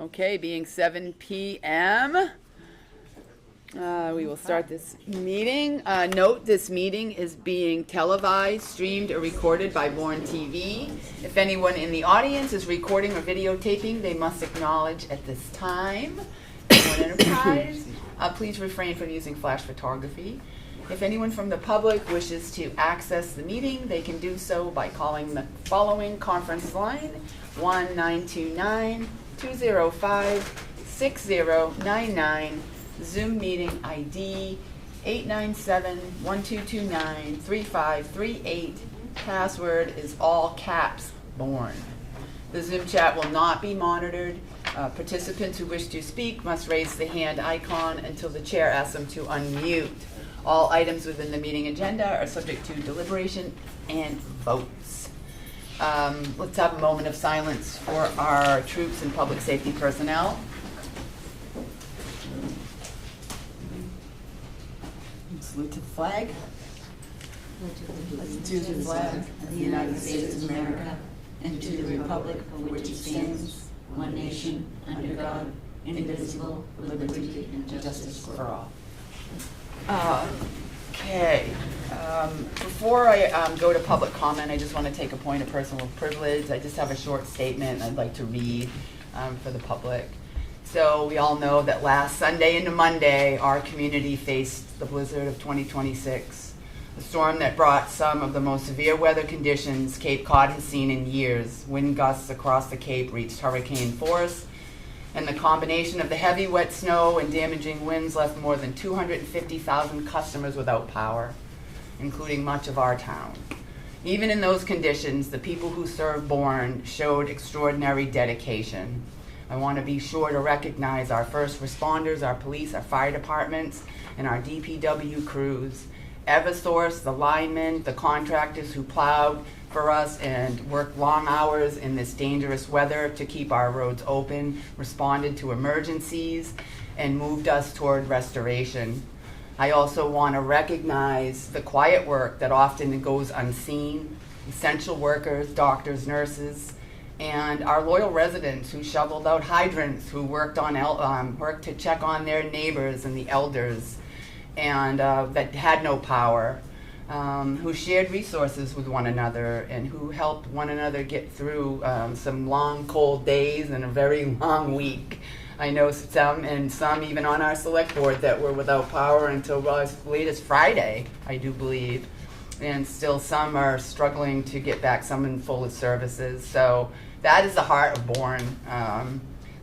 Okay, being 7 p.m., we will start this meeting. Note, this meeting is being televised, streamed, or recorded by Bourne TV. If anyone in the audience is recording or videotaping, they must acknowledge at this time. Bourne Enterprise, please refrain from using flash photography. If anyone from the public wishes to access the meeting, they can do so by calling the following conference line, 1-929-205-6099, Zoom meeting ID 897-1229-3538. Password is all caps, Bourne. The Zoom chat will not be monitored. Participants who wish to speak must raise the hand icon until the chair asks them to unmute. All items within the meeting agenda are subject to deliberation and votes. Let's have a moment of silence for our troops and public safety personnel. Salute to the flag. Let's do the flag of the United States of America and to the republic for which it stands, one nation, under God, indivisible, with liberty and justice for all. Okay. Before I go to public comment, I just want to take a point of personal privilege. I just have a short statement I'd like to read for the public. So we all know that last Sunday into Monday, our community faced the blizzard of 2026, a storm that brought some of the most severe weather conditions Cape Cod has seen in years. Wind gusts across the Cape reached hurricane force, and the combination of the heavy, wet snow and damaging winds left more than 250,000 customers without power, including much of our town. Even in those conditions, the people who serve Bourne showed extraordinary dedication. I want to be sure to recognize our first responders, our police, our fire departments, and our DPW crews. Eversource, the linemen, the contractors who plowed for us and worked long hours in this dangerous weather to keep our roads open, responded to emergencies, and moved us toward restoration. I also want to recognize the quiet work that often goes unseen, essential workers, doctors, nurses, and our loyal residents who shoveled out hydrants, who worked to check on their neighbors and the elders, and that had no power, who shared resources with one another and who helped one another get through some long, cold days and a very long week. I know some even on our select board that were without power until as late as Friday, I do believe. And still some are struggling to get back some in full services. So that is the heart of Bourne.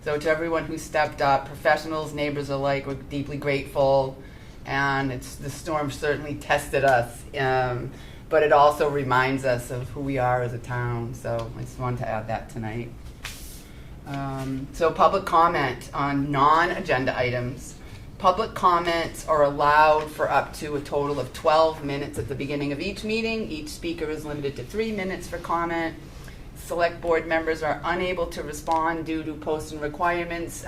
So to everyone who stepped up, professionals, neighbors alike, we're deeply grateful. And the storm certainly tested us, but it also reminds us of who we are as a town. So I just wanted to add that tonight. So public comment on non-agenda items. Public comments are allowed for up to a total of 12 minutes at the beginning of each meeting. Each speaker is limited to 3 minutes for comment. Select board members are unable to respond due to posting requirements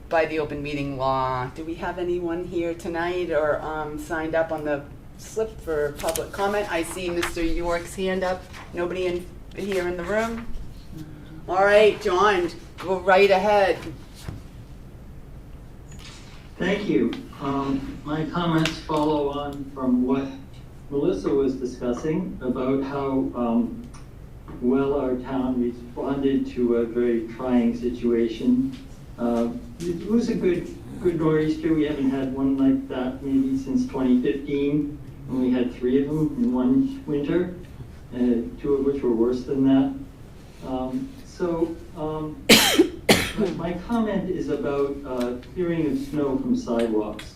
by the open meeting law. Do we have anyone here tonight or signed up on the slip for public comment? I see Mr. York's hand up. Nobody here in the room? All right, John, go right ahead. Thank you. My comments follow on from what Melissa was discussing about how well our town responded to a very trying situation. It was a good nor'easter. We haven't had one like that maybe since 2015, when we had 3 of them in one winter, 2 of which were worse than that. My comment is about clearing of snow from sidewalks.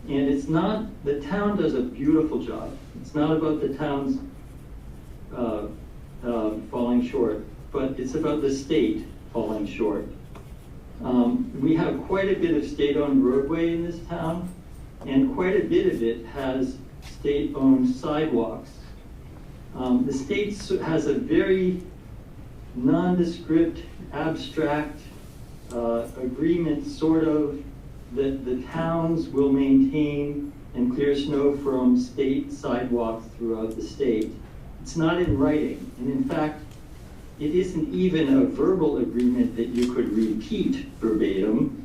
And it's not, the town does a beautiful job. It's not about the town's falling short, but it's about the state falling short. We have quite a bit of state-owned roadway in this town, and quite a bit of it has state-owned sidewalks. The state has a very nondescript, abstract agreement, sort of, that the towns will maintain and clear snow from state sidewalks throughout the state. It's not in writing, and in fact, it isn't even a verbal agreement that you could repeat verbatim.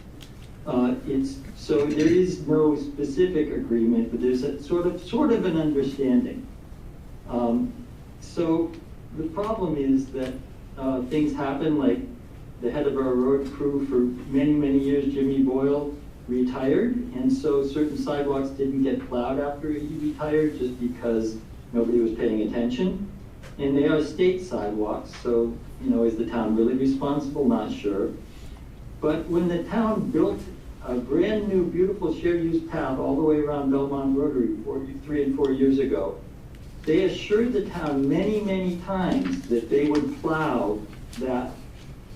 So there is no specific agreement, but there's a sort of an understanding. So the problem is that things happen, like the head of our road crew for many, many years, Jimmy Boyle, retired, and so certain sidewalks didn't get plowed after he retired just because nobody was paying attention. And they are state sidewalks, so, is the town really responsible? Not sure. But when the town built a brand new, beautiful shared use path all the way around Belmont Rotary 3 and 4 years ago, they assured the town many, many times that they would plow that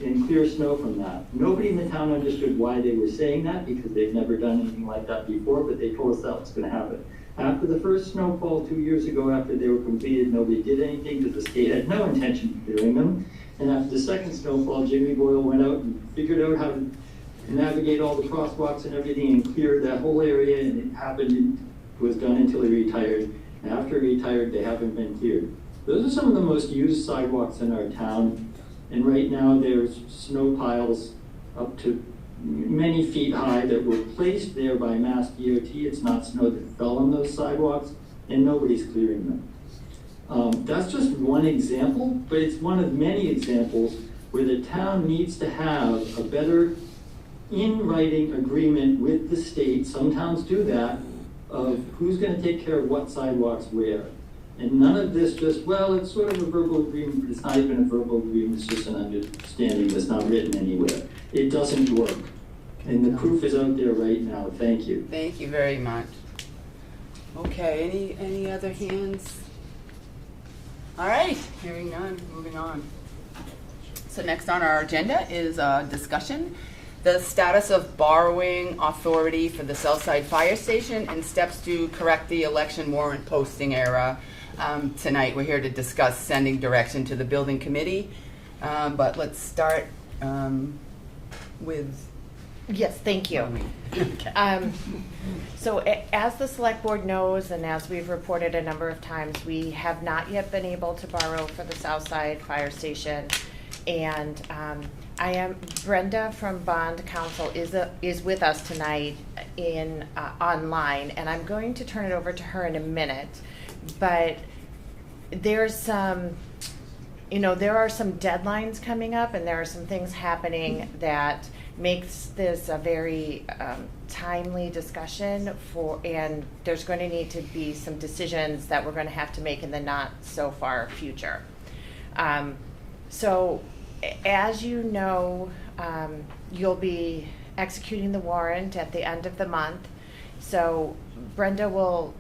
and clear snow from that. Nobody in the town understood why they were saying that, because they've never done anything like that before, but they told us that was going to happen. After the first snowfall 2 years ago, after they were completed, nobody did anything because the state had no intention of doing them. And after the second snowfall, Jimmy Boyle went out and figured out how to navigate all the crosswalks and everything and cleared that whole area, and it was done until he retired. And after he retired, they haven't been cleared. Those are some of the most used sidewalks in our town. And right now there's snow piles up to many feet high that were placed there by Mass DOT. It's not snow that fell on those sidewalks, and nobody's clearing them. That's just one example, but it's one of many examples where the town needs to have a better in-writing agreement with the state. Some towns do that, of who's going to take care of what sidewalks where. And none of this just, well, it's sort of a verbal agreement, but it's not even a verbal agreement, it's just an understanding that's not written anywhere. It doesn't work. And the proof is out there right now. Thank you. Thank you very much. Okay, any other hands? All right, hearing none, moving on. So next on our agenda is discussion. The status of borrowing authority for the Southside Fire Station and steps to correct the election warrant posting error. Tonight we're here to discuss sending direction to the building committee, but let's start with. Yes, thank you. Okay. So as the select board knows, and as we've reported a number of times, we have not yet been able to borrow for the Southside Fire Station. And Brenda from Bond Council is with us tonight in online, and I'm going to turn it over to her in a minute. But there's some, there are some deadlines coming up, and there are some things happening that makes this a very timely discussion and there's going to need to be some decisions that we're going to have to make in the not so far future. So as you know, you'll be executing the warrant at the end of the month. So Brenda will,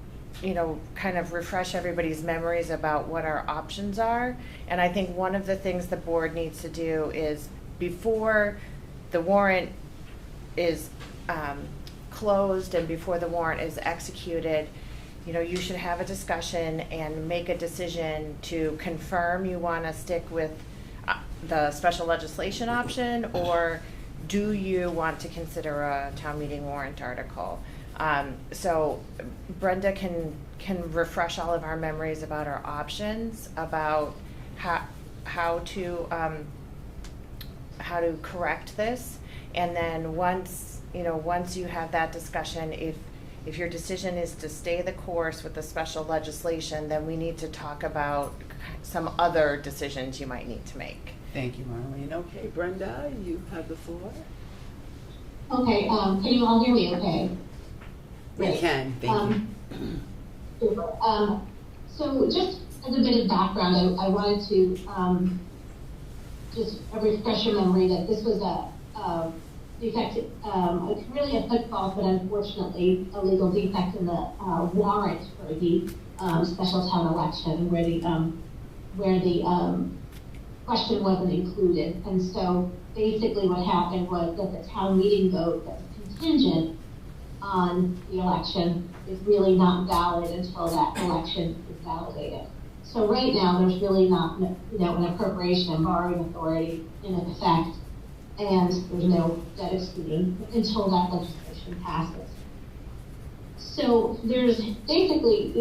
kind of refresh everybody's memories about what our options are. And I think one of the things the board needs to do is, before the warrant is closed and before the warrant is executed, you should have a discussion and make a decision to confirm you want to stick with the special legislation option, or do you want to consider a town meeting warrant article? So Brenda can refresh all of our memories about our options, about how to correct this, and then once you have that discussion, if your decision is to stay the course with the special legislation, then we need to talk about some other decisions you might need to make. Thank you, Marlene. Okay, Brenda, you have the floor. Okay, can you all hear me okay? We can, thank you. Super. So just as a bit of background, I wanted to just refresh your memory that this was a defect, it's really a foot fault, but unfortunately a legal defect in the warrant for the special town election, where the question wasn't included. And so basically what happened was that the town meeting vote that was contingent on the election is really not valid until that election is validated. So right now there's really not an appropriation and borrowing authority in effect, and there's no debt exclusion until that legislation passes. So there's basically,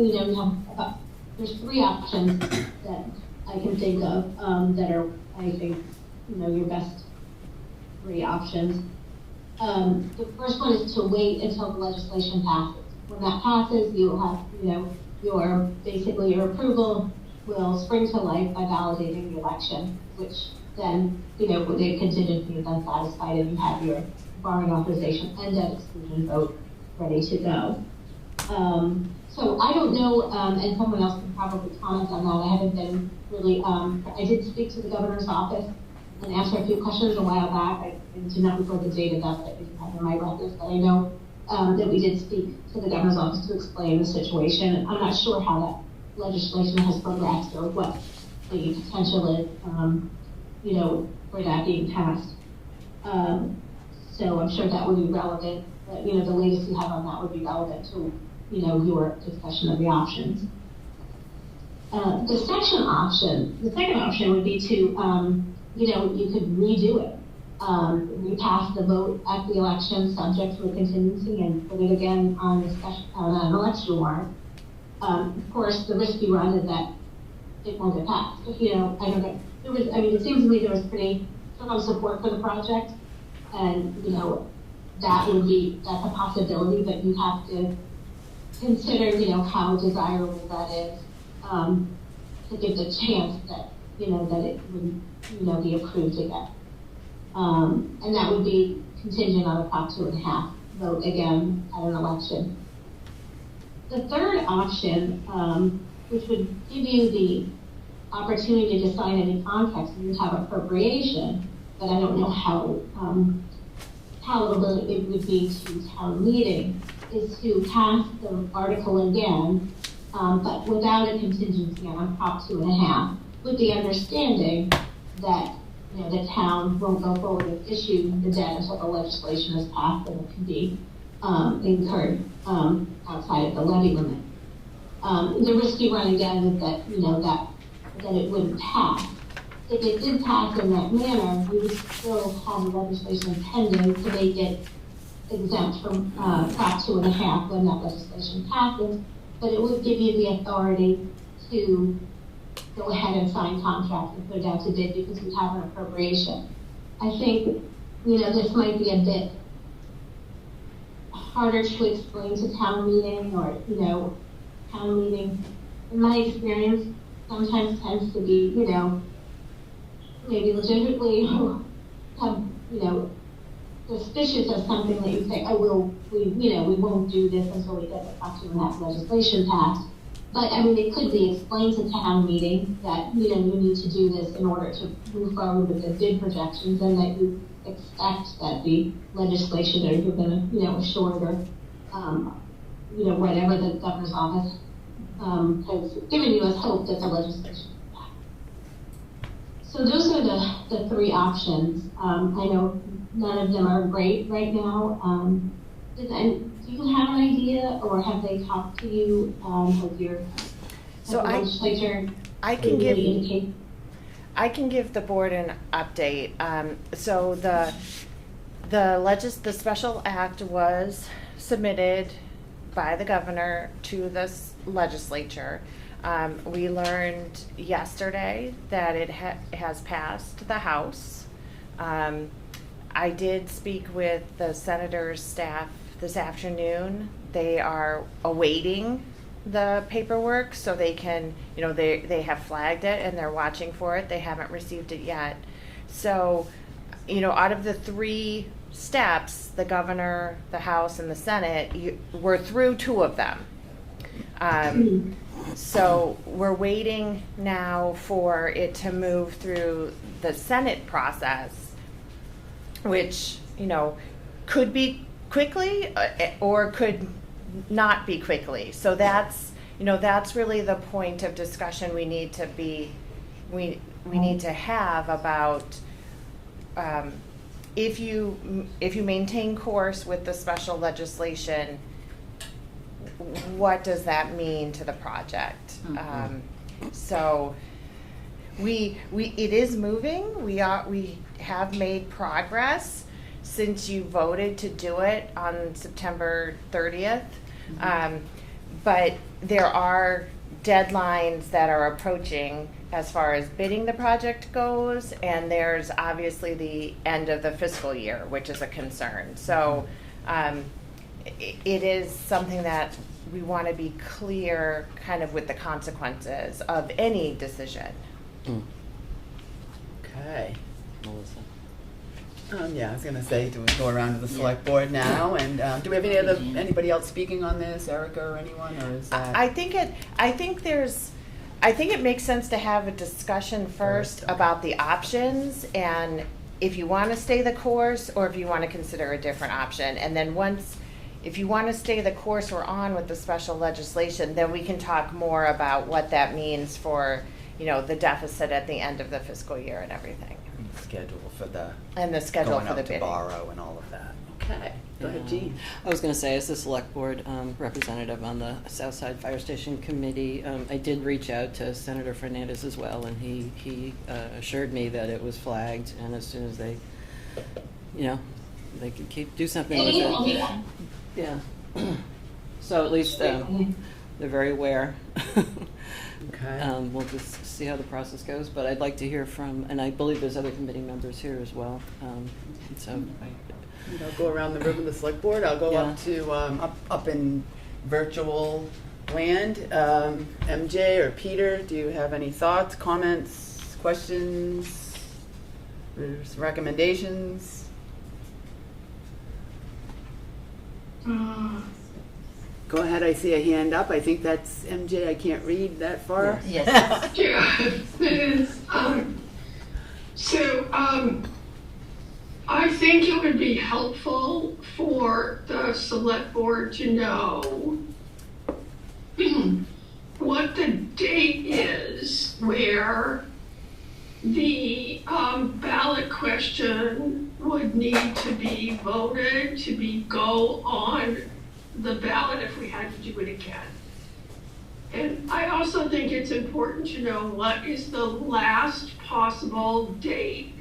there's three options that I can think of, that are, I think, your best three options. The first one is to wait until the legislation passes. When that passes, you will have, basically your approval will spring to life by validating the election, which then, the contingency is then satisfied and you have your borrowing authorization and debt exclusion vote ready to go. So I don't know, and someone else can probably comment on that. I haven't been really, I did speak to the governor's office and answer a few questions a while back. I did not record the date of that, but I didn't have in my records. But I know that we did speak to the governor's office to explain the situation. I'm not sure how that legislation has progressed or what the potential is, for that being passed. So I'm sure that would be relevant. But, the latest you have on that would be relevant to, your discussion of the options. The second option would be to, you could redo it. Repass the vote at the election subject to a contingency and put it again on an election warrant. Of course, the risky run is that it won't get passed. I don't know. It seems to me there was pretty strong support for the project, and that's a possibility, but you have to consider, how desirable that is, to give the chance that, that it would, be approved again. And that would be contingent on a Prop 2.5 vote again at an election. The third option, which would give you the opportunity to sign any contracts, you would have appropriation, but I don't know how palatable it would be to town meeting, is to pass the article again, but without a contingency on Prop 2.5, with the understanding that the town won't go forward and issue the debt until the legislation is passed and it can be incurred outside of the levy limit. The risky run again is that that it wouldn't pass. If it did pass in that manner, we would still have the legislation pending to make it exempt from Prop 2.5 when that legislation passes, but it would give you the authority to go ahead and sign contracts and put it out to bid because we have an appropriation. I think, this might be a bit harder to explain to town meeting or, town meeting, in my experience, sometimes tends to be, maybe legitimately have, suspicious of something that you say, we won't do this until we get the Prop 2.5 legislation passed. But it could be explained to town meeting that, you need to do this in order to move forward with the bid projections and that you expect that the legislation or you're going to, assure or, whatever the governor's office has given you as hope that the legislation will pass. So those are the three options. I know none of them are great right now. Do you have an idea, or have they talked to you with your legislature? I can give the board an update. So the special act was submitted by the governor to the legislature. We learned yesterday that it has passed the House. I did speak with the senator's staff this afternoon. They are awaiting the paperwork so they can, they have flagged it and they're watching for it. They haven't received it yet. So, out of the three steps, the governor, the House, and the Senate, we're through two of them. So we're waiting now for it to move through the Senate process, which, could be quickly or could not be quickly. So that's really the point of discussion we need to need to have about if you maintain course with the special legislation, what does that mean to the project? Mm-hmm. So it is moving. We have made progress since you voted to do it on September 30th. Mm-hmm. But there are deadlines that are approaching as far as bidding the project goes, and there's obviously the end of the fiscal year, which is a concern. So it is something that we want to be clear kind of with the consequences of any decision. Okay. Melissa. Yeah, I was gonna say, do we go around to the select board now? And do we have anybody else speaking on this, Erica or anyone, or is that? I think it makes sense to have a discussion first Okay. about the options and if you want to stay the course or if you want to consider a different option. And then if you want to stay the course we're on with the special legislation, then we can talk more about what that means for, the deficit at the end of the fiscal year and everything. Schedule for the. And the schedule going for the out to bidding. borrow and all of that. Okay, go ahead, Jean. I was going to say, as the select board representative on the Southside Fire Station Committee, I did reach out to Senator Fernandez as well, and he assured me that it was flagged, and as soon as they could do something with it. Yeah. So at least they're very aware. Okay. We'll just see how the process goes, but I'd like to hear from, and I believe there's other committee members here as well. So I'll go around the room of the select board. I'll go Yeah. up to, up in virtual land. MJ or Peter, do you have any thoughts, comments, questions, recommendations? Go ahead, I see a hand up. I think that's MJ. I can't read that far. Yes. Yeah, it is. I think it would be helpful for the select board to know what the date is where the ballot question would need to be voted to go on the ballot if we had to do it again. And I also think it's important to know what is the last possible date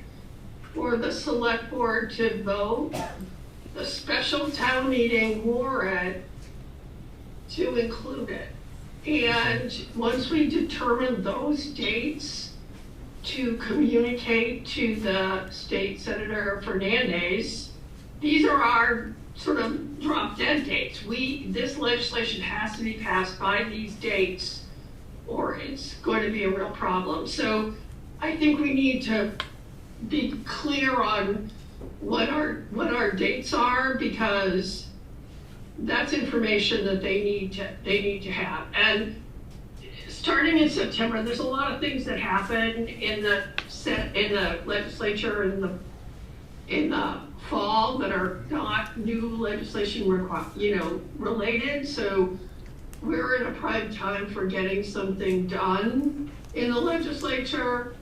for the select board to vote the special town meeting warrant to include it. And once we determine those dates, to communicate to the state Senator Fernandez, these are our sort of drop dead dates. This legislation has to be passed by these dates or it's going to be a real problem. So I think we need to be clear on what our dates are, because that's information that they need to have. And starting in September, there's a lot of things that happen in the legislature in the fall that are not new legislation related. So we're in a prime time for getting something done in the legislature.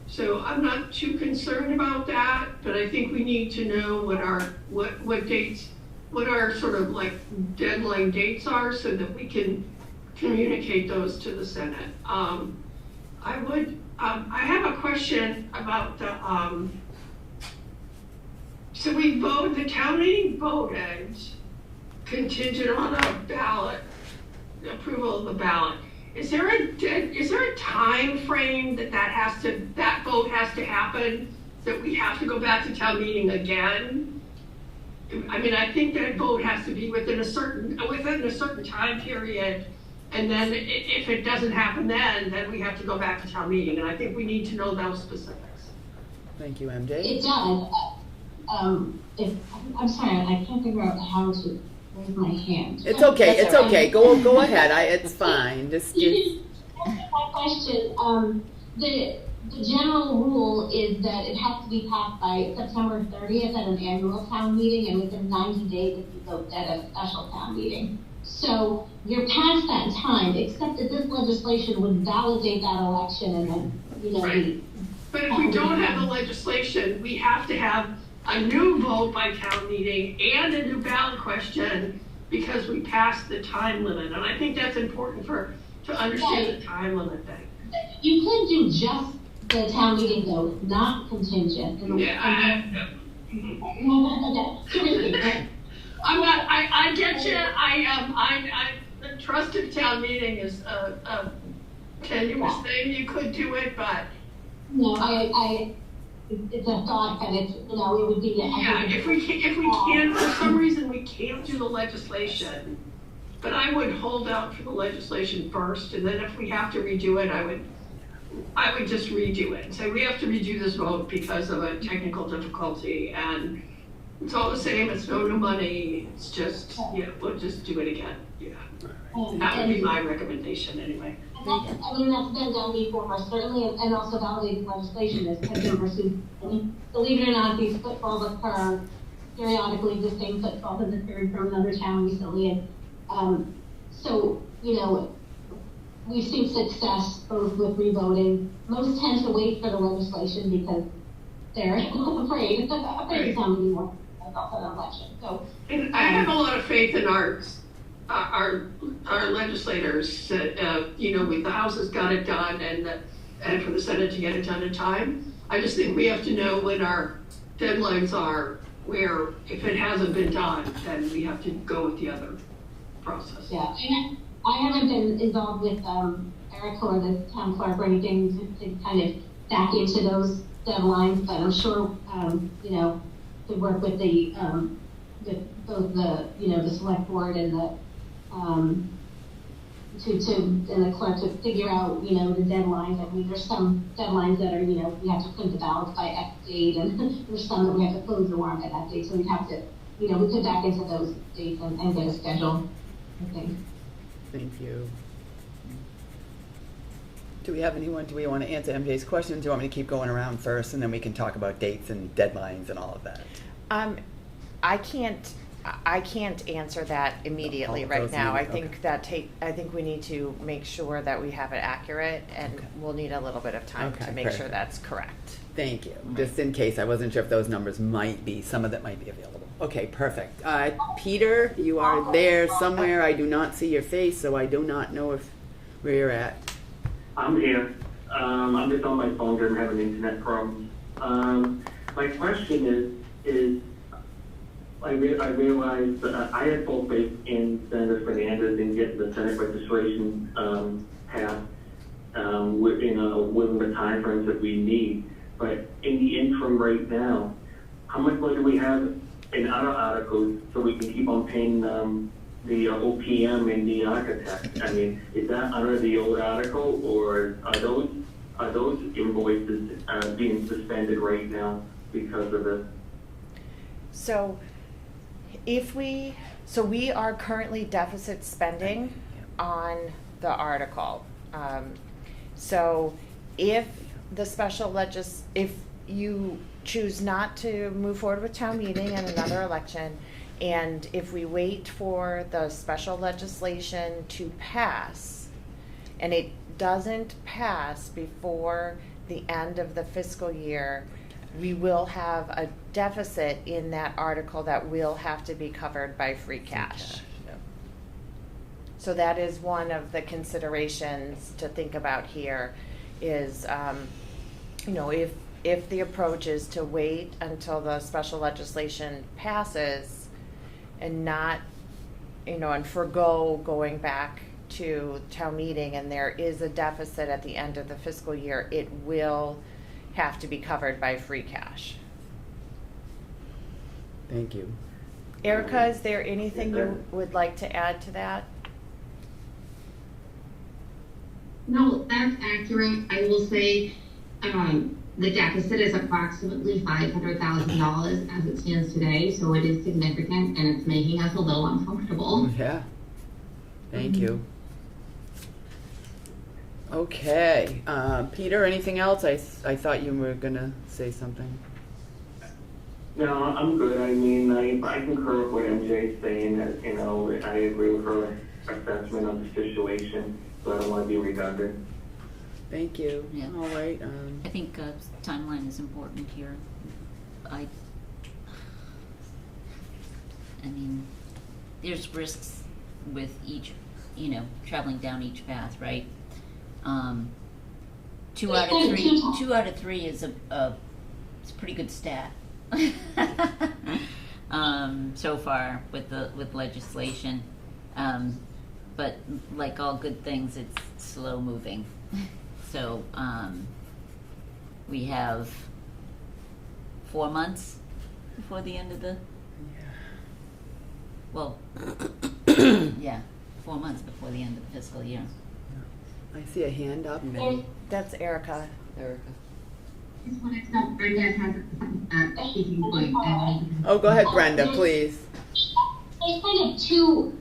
So I'm not too concerned about that, but I think we need to know what dates, what our sort of like deadline dates are, so that we can communicate those to the Senate. I have a question about the, so the town meeting voted contingent on a ballot, approval of the ballot. Is there a time frame that vote has to happen, that we have to go back to town meeting again? I mean, I think that vote has to be within a certain time period, and then if it doesn't happen then we have to go back to town meeting, and I think we need to know those specifics. Thank you, MJ. It does. I'm sorry, I can't figure out how to raise my hand. It's okay. That's It's all right. okay. Go ahead. It's fine. Just. My question, the general rule is that it has to be passed by September 30th at an annual town meeting and within 90 days if you vote at a special town meeting. So you're past that time, except that this legislation would validate that election and then, Right. But if we don't have the legislation, we have to have a new vote by town meeting and a new ballot question, because we passed the time limit. And I think that's important to understand the time limit thing. You could do just the town meeting vote, not contingent. I get you. The trust of town meeting is tenuous thing, you could do it, but No, it's a thought, and it's, it would be. yeah, if we can, for some reason, we can't do the legislation, but I would hold out for the legislation first, and then if we have to redo it, I would just redo it and say, we have to redo this vote because of a technical difficulty, and it's all the same, it's no new money, it's just, yeah, we'll just do it again, yeah. That would be my recommendation, anyway. And that's been done before, certainly, and also validated legislation has been pursued. I mean, believe it or not, these footfalls occur periodically, the same footfall has occurred from another town recently. And, so, we've seen success both with revoting. Most tend to wait for the legislation because they're afraid of somebody more about an election. So, And I have a lot of faith in our legislators that, the House has got it done and for the Senate to get it done in time. I just think we have to know when our deadlines are, where if it hasn't been done, then we have to go with the other process. yeah, and I haven't been involved with Erica or the town clerk or anything to kind of back into those deadlines, but I'm sure, to work with the, with both the, the select board and the, and the clerk to figure out, the deadlines. I mean, there's some deadlines that are, we have to print the ballots by X date, and there's some that we have to close the warrant by that date, so we have to, we could back into those dates and get a schedule, I think. Thank you. Do we want to answer MJ's question? Do you want me to keep going around first, and then we can talk about dates and deadlines and all of that? I can't answer that immediately right now. I think I think we need to make sure that we have it accurate, and we'll need a little bit of time to make sure that's correct. Thank you. Just in case, I wasn't sure if those numbers some of that might be available. Okay, perfect. Peter, you are there somewhere. I do not see your face, so I do not know where you're at. I'm here. I'm just on my phone, I'm having internet problems. My question is I realized that I had full faith in Senator Fernandez in getting the Senate registration passed within the time frames that we need. But in the interim right now, how much money do we have in other articles so we can keep on paying the OPM and the architect? I mean, is that under the old article, or are those invoices being suspended right now because of this? So we are currently deficit spending on the article. So if you choose not to move forward with town meeting and another election, and if we wait for the special legislation to pass, and it doesn't pass before the end of the fiscal year, we will have a deficit in that article that will have to be covered by free cash. So that is one of the considerations to think about here is, if the approach is to wait until the special legislation passes and not, and forgo going back to town meeting, and there is a deficit at the end of the fiscal year, it will have to be covered by free cash. Thank you. Erica, is there anything you would like to add to that? No, that's accurate. I will say the deficit is approximately $500,000 as it stands today, so it is significant, and it's making us a little uncomfortable. Yeah. Thank you. Okay. Peter, anything else? I thought you were going to say something. No, I'm good. I mean, I concur with what MJ's saying. That, I agree with her assessment of the situation, so I don't want to be redundant. Thank you. Yeah. All right. I think timeline is important here. I mean, there's risks with each, traveling down each path, right? 2 out of 3 is it's a pretty good stat. So far with legislation. but like all good things, it's slow moving. So, we have 4 months before the end of the, well, yeah, 4 months before the end of the fiscal year. I see a hand up. That's Erica. Erica. Just wanted to know, Brenda has a speaking point. Oh, go ahead, Brenda, please. There's kind of two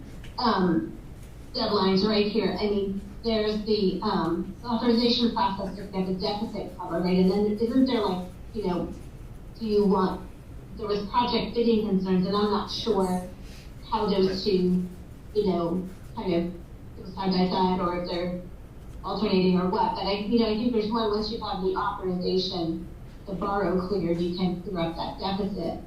deadlines right here. I mean, there's the authorization process to get the deficit cover, right? And then isn't there like, you know, do you want, there was project bidding concerns, and I'm not sure how those two, you know, kind of go side by side, or if they're alternating or what. But I think there's one, once you have the authorization to borrow cleared, you can clear up that deficit.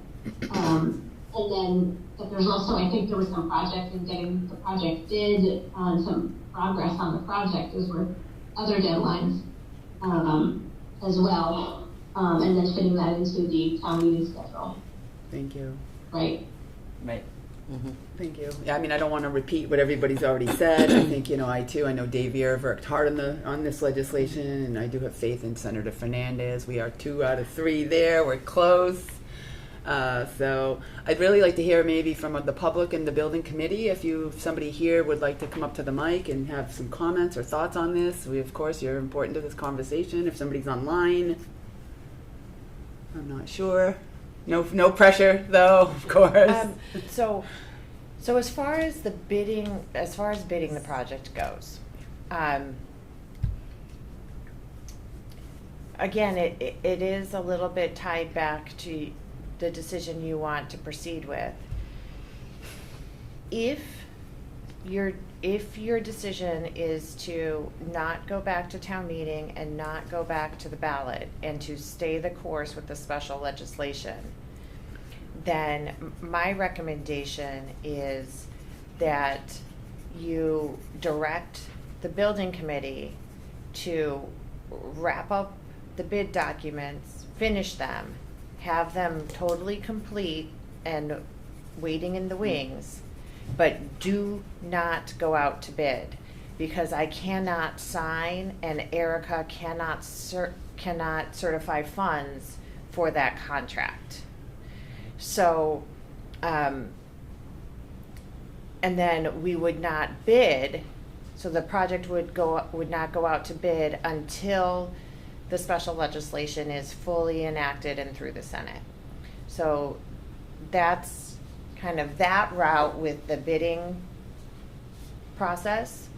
And then, but there's also, I think there was some project in getting the project bid, some progress on the project. Those were other deadlines as well. And then fitting that into the town meeting schedule, Thank you. right? Right. Mm-hmm. Thank you. Yeah, I mean, I don't want to repeat what everybody's already said. I think, you know, I know Dave Viera worked hard on this legislation, and I do have faith in Senator Fernandez. We are 2 out of 3 there. We're close. So I'd really like to hear maybe from the public and the building committee. If somebody here would like to come up to the mic and have some comments or thoughts on this, of course, you're important to this conversation. If somebody's online, I'm not sure. No pressure, though, of course. So as far as bidding the project goes, again, it is a little bit tied back to the decision you want to proceed with. If your decision is to not go back to town meeting and not go back to the ballot and to stay the course with the special legislation, then my recommendation is that you direct the building committee to wrap up the bid documents, finish them, have them totally complete and waiting in the wings, but do not go out to bid, because I cannot sign and Erica cannot certify funds for that contract. So, and then we would not bid, so the project would not go out to bid until the special legislation is fully enacted and through the Senate. So that's kind of that route with the bidding process.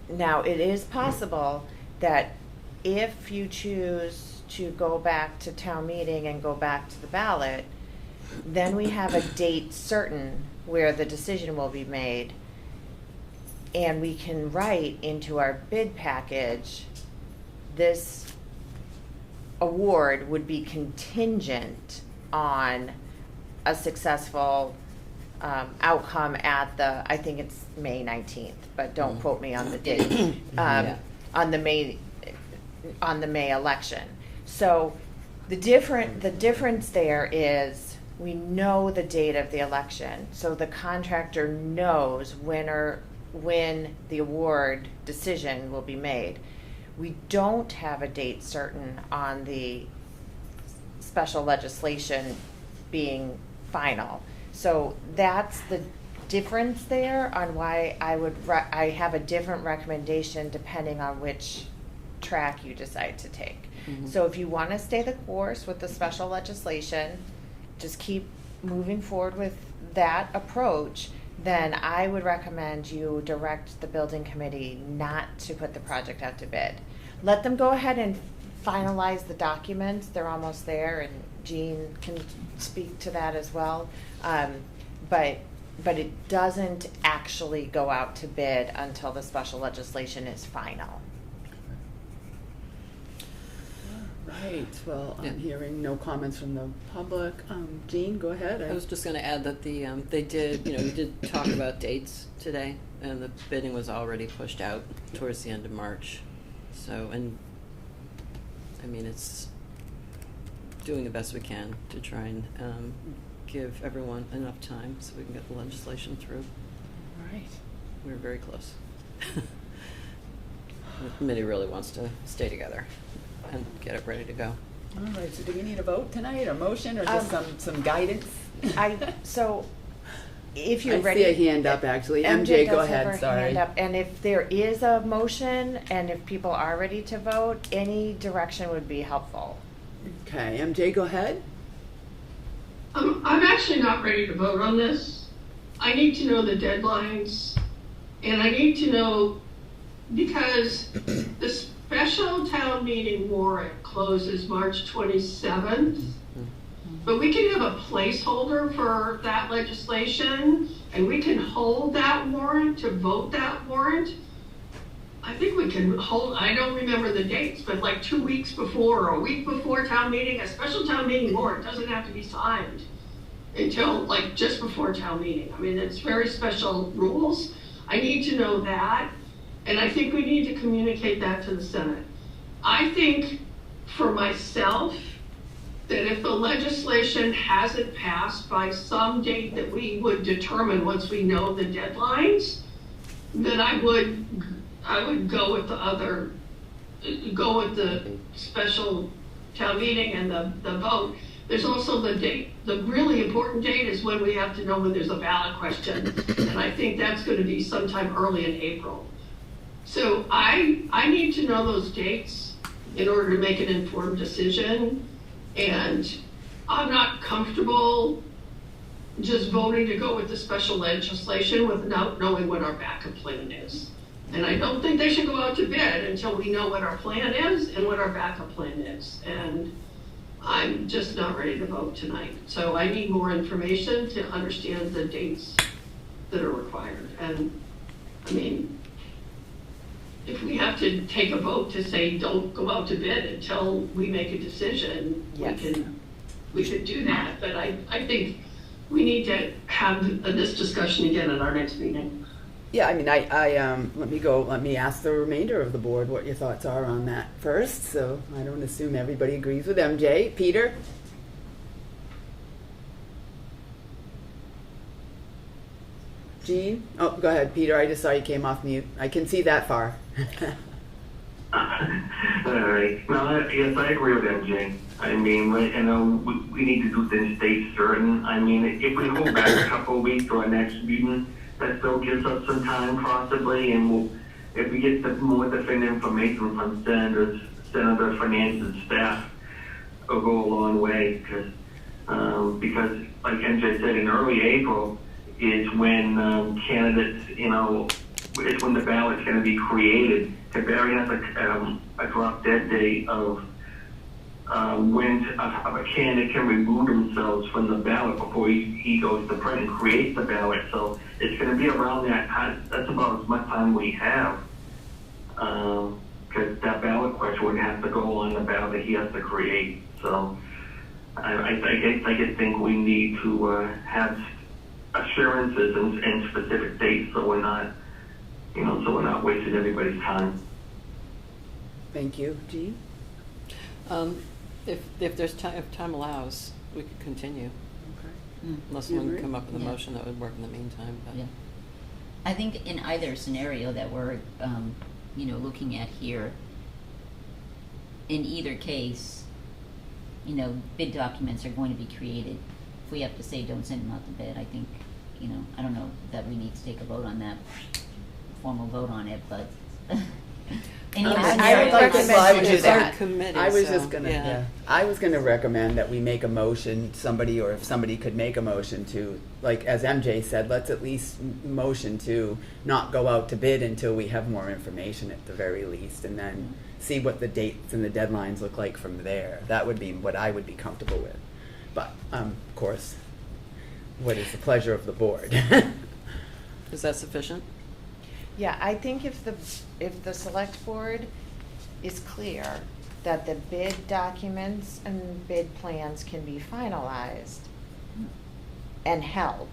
Now, it is possible that if you choose to go back to town meeting and go back to the ballot, then we have a date certain where the decision will be made, and we can write into our bid package, this award would be contingent on a successful outcome at I think it's May 19th, but don't quote me on the date, on the May election. So the difference there is we know the date of the election, so the contractor knows when the award decision will be made. We don't have a date certain on the special legislation being final. So that's the difference there on why I have a different recommendation depending on which track you decide to take. Mm-hmm. So if you want to stay the course with the special legislation, just keep moving forward with that approach, then I would recommend you direct the building committee not to put the project out to bid. Let them go ahead and finalize the documents. They're almost there, and Jean can speak to that as well. But it doesn't actually go out to bid until the special legislation is final. Right. Well, I'm hearing no comments from the public. Jean, go ahead. I was just going to add that we did talk about dates today, and the bidding was already pushed out towards the end of March. So, and I mean, it's doing the best we can to try and give everyone enough time so we can get the legislation through. Right. we were very close. The committee really wants to stay together and get it ready to go. All right, so do we need a vote tonight, a motion, or just some guidance? So if you're I ready. see a hand up, actually. MJ, go does have ahead, her sorry. hand up. And if there is a motion, and if people are ready to vote, any direction would be helpful. Okay, MJ, go ahead. I'm actually not ready to vote on this. I need to know the deadlines, and I need to know, because the special town meeting warrant closes March 27th, but we can have a placeholder for that legislation, and we can hold that warrant to vote that warrant. I think we can hold, I don't remember the dates, but like 2 weeks before or a week before town meeting, a special town meeting warrant doesn't have to be signed until like just before town meeting. I mean, it's very special rules. I need to know that, and I think we need to communicate that to the Senate. I think for myself, that if the legislation hasn't passed by some date that we would determine once we know the deadlines, then I would go with the special town meeting and the vote. There's also the date. The really important date is when we have to know when there's a ballot question. And I think that's going to be sometime early in April. So I need to know those dates in order to make an informed decision. And I'm not comfortable just voting to go with the special legislation without knowing what our backup plan is. And I don't think they should go out to bid until we know what our plan is and what our backup plan is. And I'm just not ready to vote tonight. So I need more information to understand the dates that are required. And I mean, if we have to take a vote to say don't go out to bid until we make a decision, Yes. we should do that. But I think we need to have this discussion again at our next meeting. Yeah, I mean, let me ask the remainder of the board what your thoughts are on that first, so I don't assume everybody agrees with MJ. Peter? Jean? Oh, go ahead, Peter, I just saw you came off mute. I can see that far. All right. No, yes, I agree with MJ. I mean, we need to do things date certain. I mean, if we hold back a couple of weeks to our next meeting, that still gives us some time possibly, and if we get some more definitive information from Senator Fernandez's staff, it'll go a long way, because like MJ said, in early April is when candidates, it's when the ballot's going to be created. And Barry has a drop dead date of when a candidate can remove themselves from the ballot before he goes to print and creates the ballot. So it's going to be around that time. That's about as much time we have, because that ballot question would have to go on the ballot that he has to create. So I just think we need to have assurances and specific dates, so we're not, so we're not wasting everybody's time. Thank you. Jean? If there's time, if time allows, we could continue. Okay. Unless You someone agree? can come up with a Yeah. motion that would work in the meantime. But. Yeah. I think in either scenario that we're, looking at here, in either case, bid documents are going to be created. If we have to say don't send them out to bid, I think, I don't know that we need to take a vote on that, formal vote on it, but in either I scenario, would recommend I you would do just our that. committee, I was so, just gonna, yeah. I was gonna recommend that we make a motion, or if somebody could make a motion to, like, as MJ said, let's at least motion to not go out to bid until we have more information at the very least, and then see what the dates and the deadlines look like from there. That would be what I would be comfortable with. But, of course, what is the pleasure of the board? Is that sufficient? Yeah, I think if the select board is clear that the bid documents and bid plans can be finalized and held,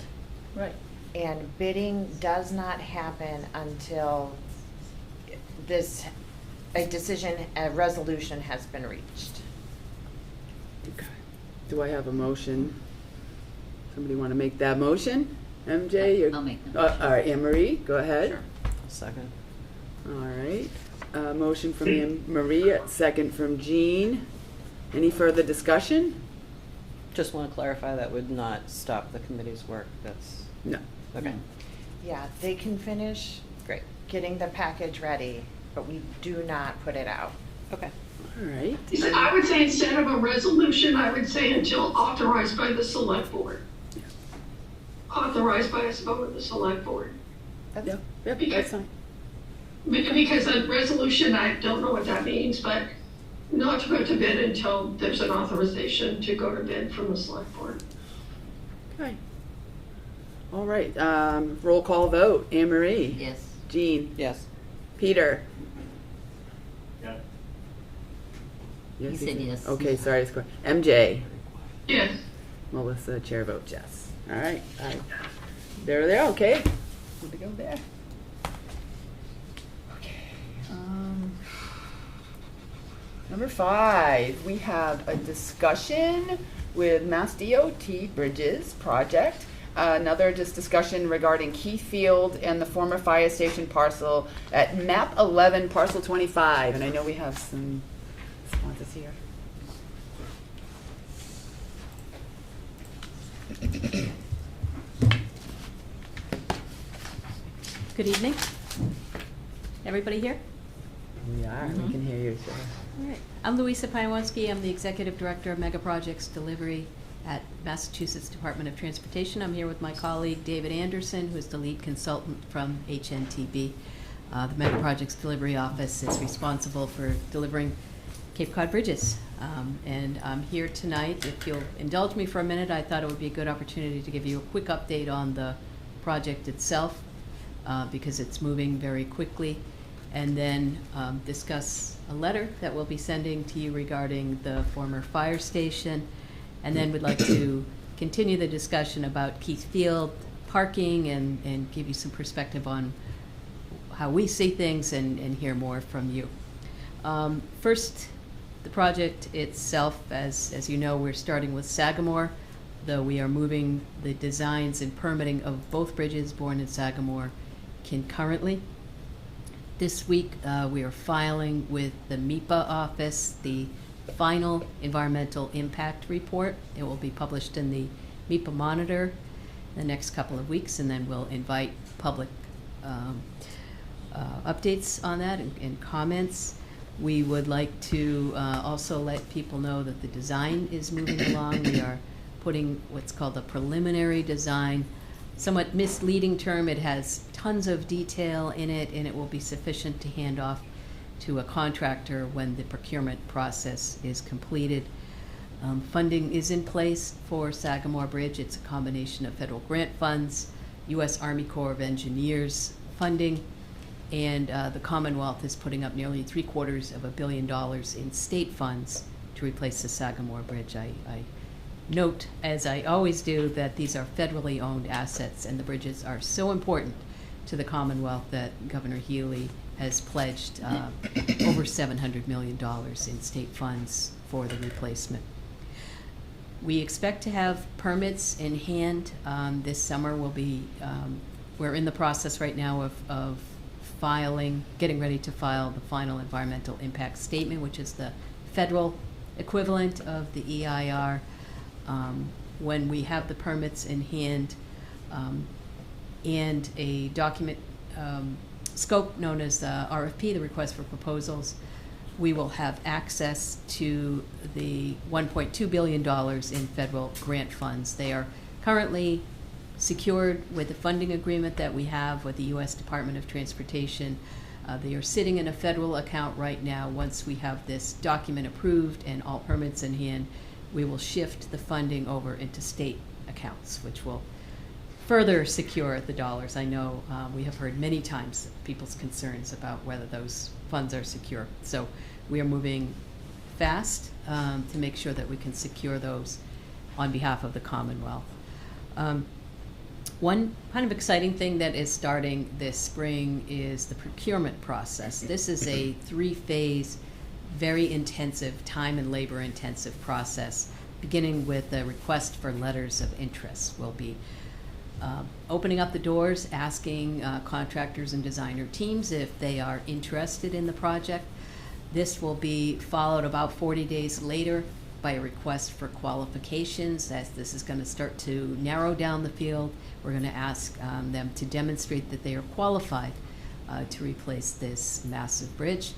right. and bidding does not happen until a resolution has been reached. Okay. Do I have a motion? Somebody want to make that motion? MJ, you're. I'll make the All motion. right, Anne Marie, go ahead. Sure. Second. All right, motion from Anne Marie, second from Jean. Any further discussion? Just want to clarify, that would not stop the committee's work, that's, No. okay, Yeah, they can finish great, getting the package ready, but we do not put it out. okay. All right. I would say instead of a resolution, I would say until authorized by the select board. Authorized by a vote of the select board. Yep, yep, that's fine. Because a resolution, I don't know what that means, but not to go to bid until there's an authorization to go to bid from the select board. Okay. All right, roll call vote. Anne Marie? Yes. Jean? Yes, Peter? Yeah. Yes, He said yes. Okay, sorry. it's correct. MJ? Yes. Melissa, chair votes yes. All right. There, okay. Good to go there. Okay. Number 5, we have a discussion with Mass DOT Bridges project. Another just discussion regarding Keith Field and the former fire station parcel at map 11, parcel 25. And I know we have some responses here. Good evening. Everybody here? We are. We can hear you, sir. All right. I'm Louisa Piowanski. I'm the Executive Director of Mega Projects Delivery at Massachusetts Department of Transportation. I'm here with my colleague David Anderson, who is the lead consultant from HNTB. The Mega Projects Delivery Office is responsible for delivering Cape Cod bridges. And I'm here tonight. If you'll indulge me for a minute, I thought it would be a good opportunity to give you a quick update on the project itself, because it's moving very quickly, and then discuss a letter that we'll be sending to you regarding the former fire station, and then we'd like to continue the discussion about Keith Field parking and give you some perspective on how we see things and hear more from you. First, the project itself, as you know, we're starting with Sagamore, though we are moving the designs and permitting of both bridges, Bourne and Sagamore, concurrently. This week, we are filing with the MEPA office the final environmental impact report. It will be published in the MEPA Monitor in the next couple of weeks, and then we'll invite public updates on that and comments. We would like to also let people know that the design is moving along. We are putting what's called a preliminary design. Somewhat misleading term. It has tons of detail in it, and it will be sufficient to hand off to a contractor when the procurement process is completed. Funding is in place for Sagamore Bridge. It's a combination of federal grant funds, U.S. Army Corps of Engineers funding, and the Commonwealth is putting up nearly $750 million in state funds to replace the Sagamore Bridge. I note, as I always do, that these are federally owned assets, and the bridges are so important to the Commonwealth that Governor Healy has pledged over $700 million in state funds for the replacement. We expect to have permits in hand this summer. We're in the process right now of getting ready to file the final environmental impact statement, which is the federal equivalent of the EIR. When we have the permits in hand and a document scope known as the RFP, the request for proposals, we will have access to the $1.2 billion in federal grant funds. They are currently secured with the funding agreement that we have with the U.S. Department of Transportation. They are sitting in a federal account right now. Once we have this document approved and all permits in hand, we will shift the funding over into state accounts, which will further secure the dollars. I know we have heard many times people's concerns about whether those funds are secure. So we are moving fast to make sure that we can secure those on behalf of the Commonwealth. One kind of exciting thing that is starting this spring is the procurement process. This is a 3-phase, very intensive, time and labor intensive process, beginning with a request for letters of interest. We'll be opening up the doors, asking contractors and designer teams if they are interested in the project. This will be followed about 40 days later by a request for qualifications, as this is going to start to narrow down the field. We're going to ask them to demonstrate that they are qualified to replace this massive bridge.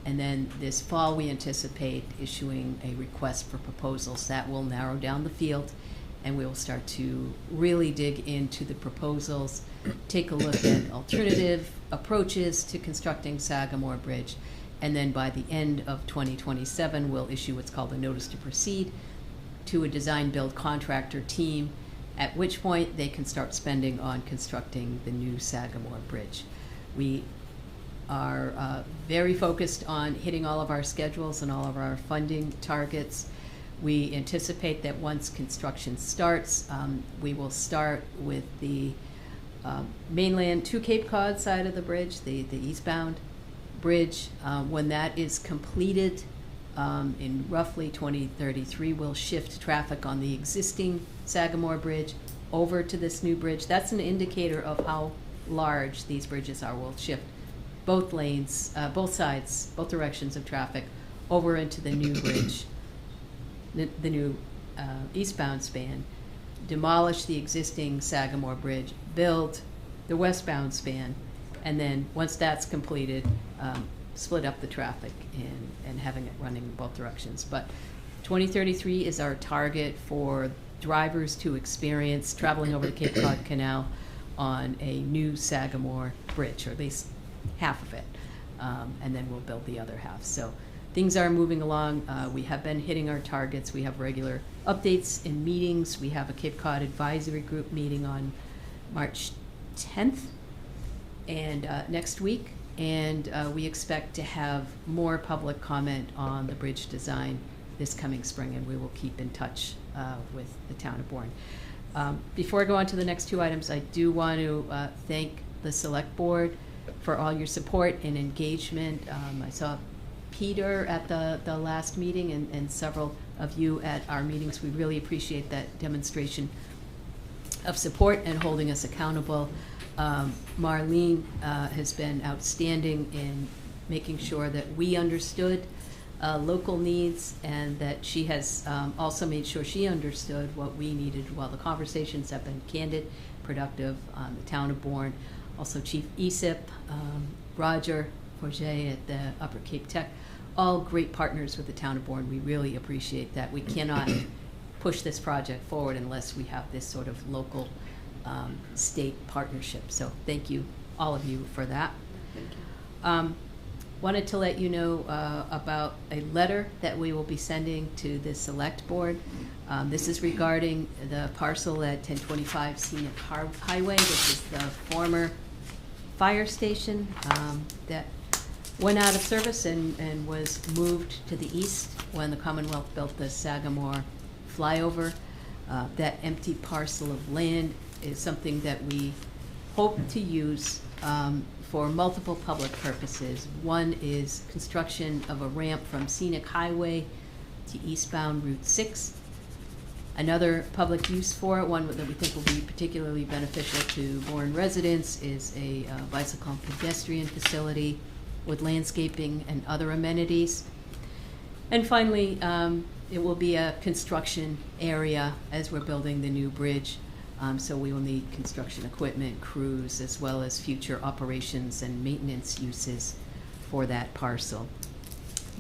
And then this fall, we anticipate issuing a request for proposals that will narrow down the field, and we will start to really dig into the proposals, take a look at alternative approaches to constructing Sagamore Bridge. And then by the end of 2027, we'll issue what's called a notice to proceed to a design build contractor team, at which point they can start spending on constructing the new Sagamore Bridge. We are very focused on hitting all of our schedules and all of our funding targets. We anticipate that once construction starts, we will start with the mainland to Cape Cod side of the bridge, the eastbound bridge. When that is completed in roughly 2033, we'll shift traffic on the existing Sagamore Bridge over to this new bridge. That's an indicator of how large these bridges are. We'll shift both lanes, both sides, both directions of traffic over into the new bridge, the new eastbound span, demolish the existing Sagamore Bridge, build the westbound span, and then once that's completed, split up the traffic and having it running in both directions. But 2033 is our target for drivers to experience traveling over the Cape Cod Canal on a new Sagamore Bridge, or at least half of it, and then we'll build the other half. So things are moving along. We have been hitting our targets. We have regular updates and meetings. We have a Cape Cod Advisory Group meeting on March 10th and next week, and we expect to have more public comment on the bridge design this coming spring, and we will keep in touch with the town of Bourne. Before I go on to the next two items, I do want to thank the Select Board for all your support and engagement. I saw Peter at the last meeting and several of you at our meetings. We really appreciate that demonstration of support and holding us accountable. Marlene has been outstanding in making sure that we understood local needs, and that she has also made sure she understood what we needed. While the conversations have been candid, productive, the town of Bourne, also Chief ESIP, Roger Forget at the Upper Cape Tech, all great partners with the town of Bourne. We really appreciate that. We cannot push this project forward unless we have this sort of local state partnership. So thank you, all of you, for that. Thank you. Wanted to let you know about a letter that we will be sending to the Select Board. This is regarding the parcel at 1025 Scenic Highway. This is the former fire station that went out of service and was moved to the east when the Commonwealth built the Sagamore flyover. That empty parcel of land is something that we hope to use for multiple public purposes. One is construction of a ramp from Scenic Highway to eastbound Route 6. Another public use for it, one that we think will be particularly beneficial to Bourne residents, is a bicycle and pedestrian facility with landscaping and other amenities. And finally, it will be a construction area as we're building the new bridge. So we will need construction equipment, crews, as well as future operations and maintenance uses for that parcel.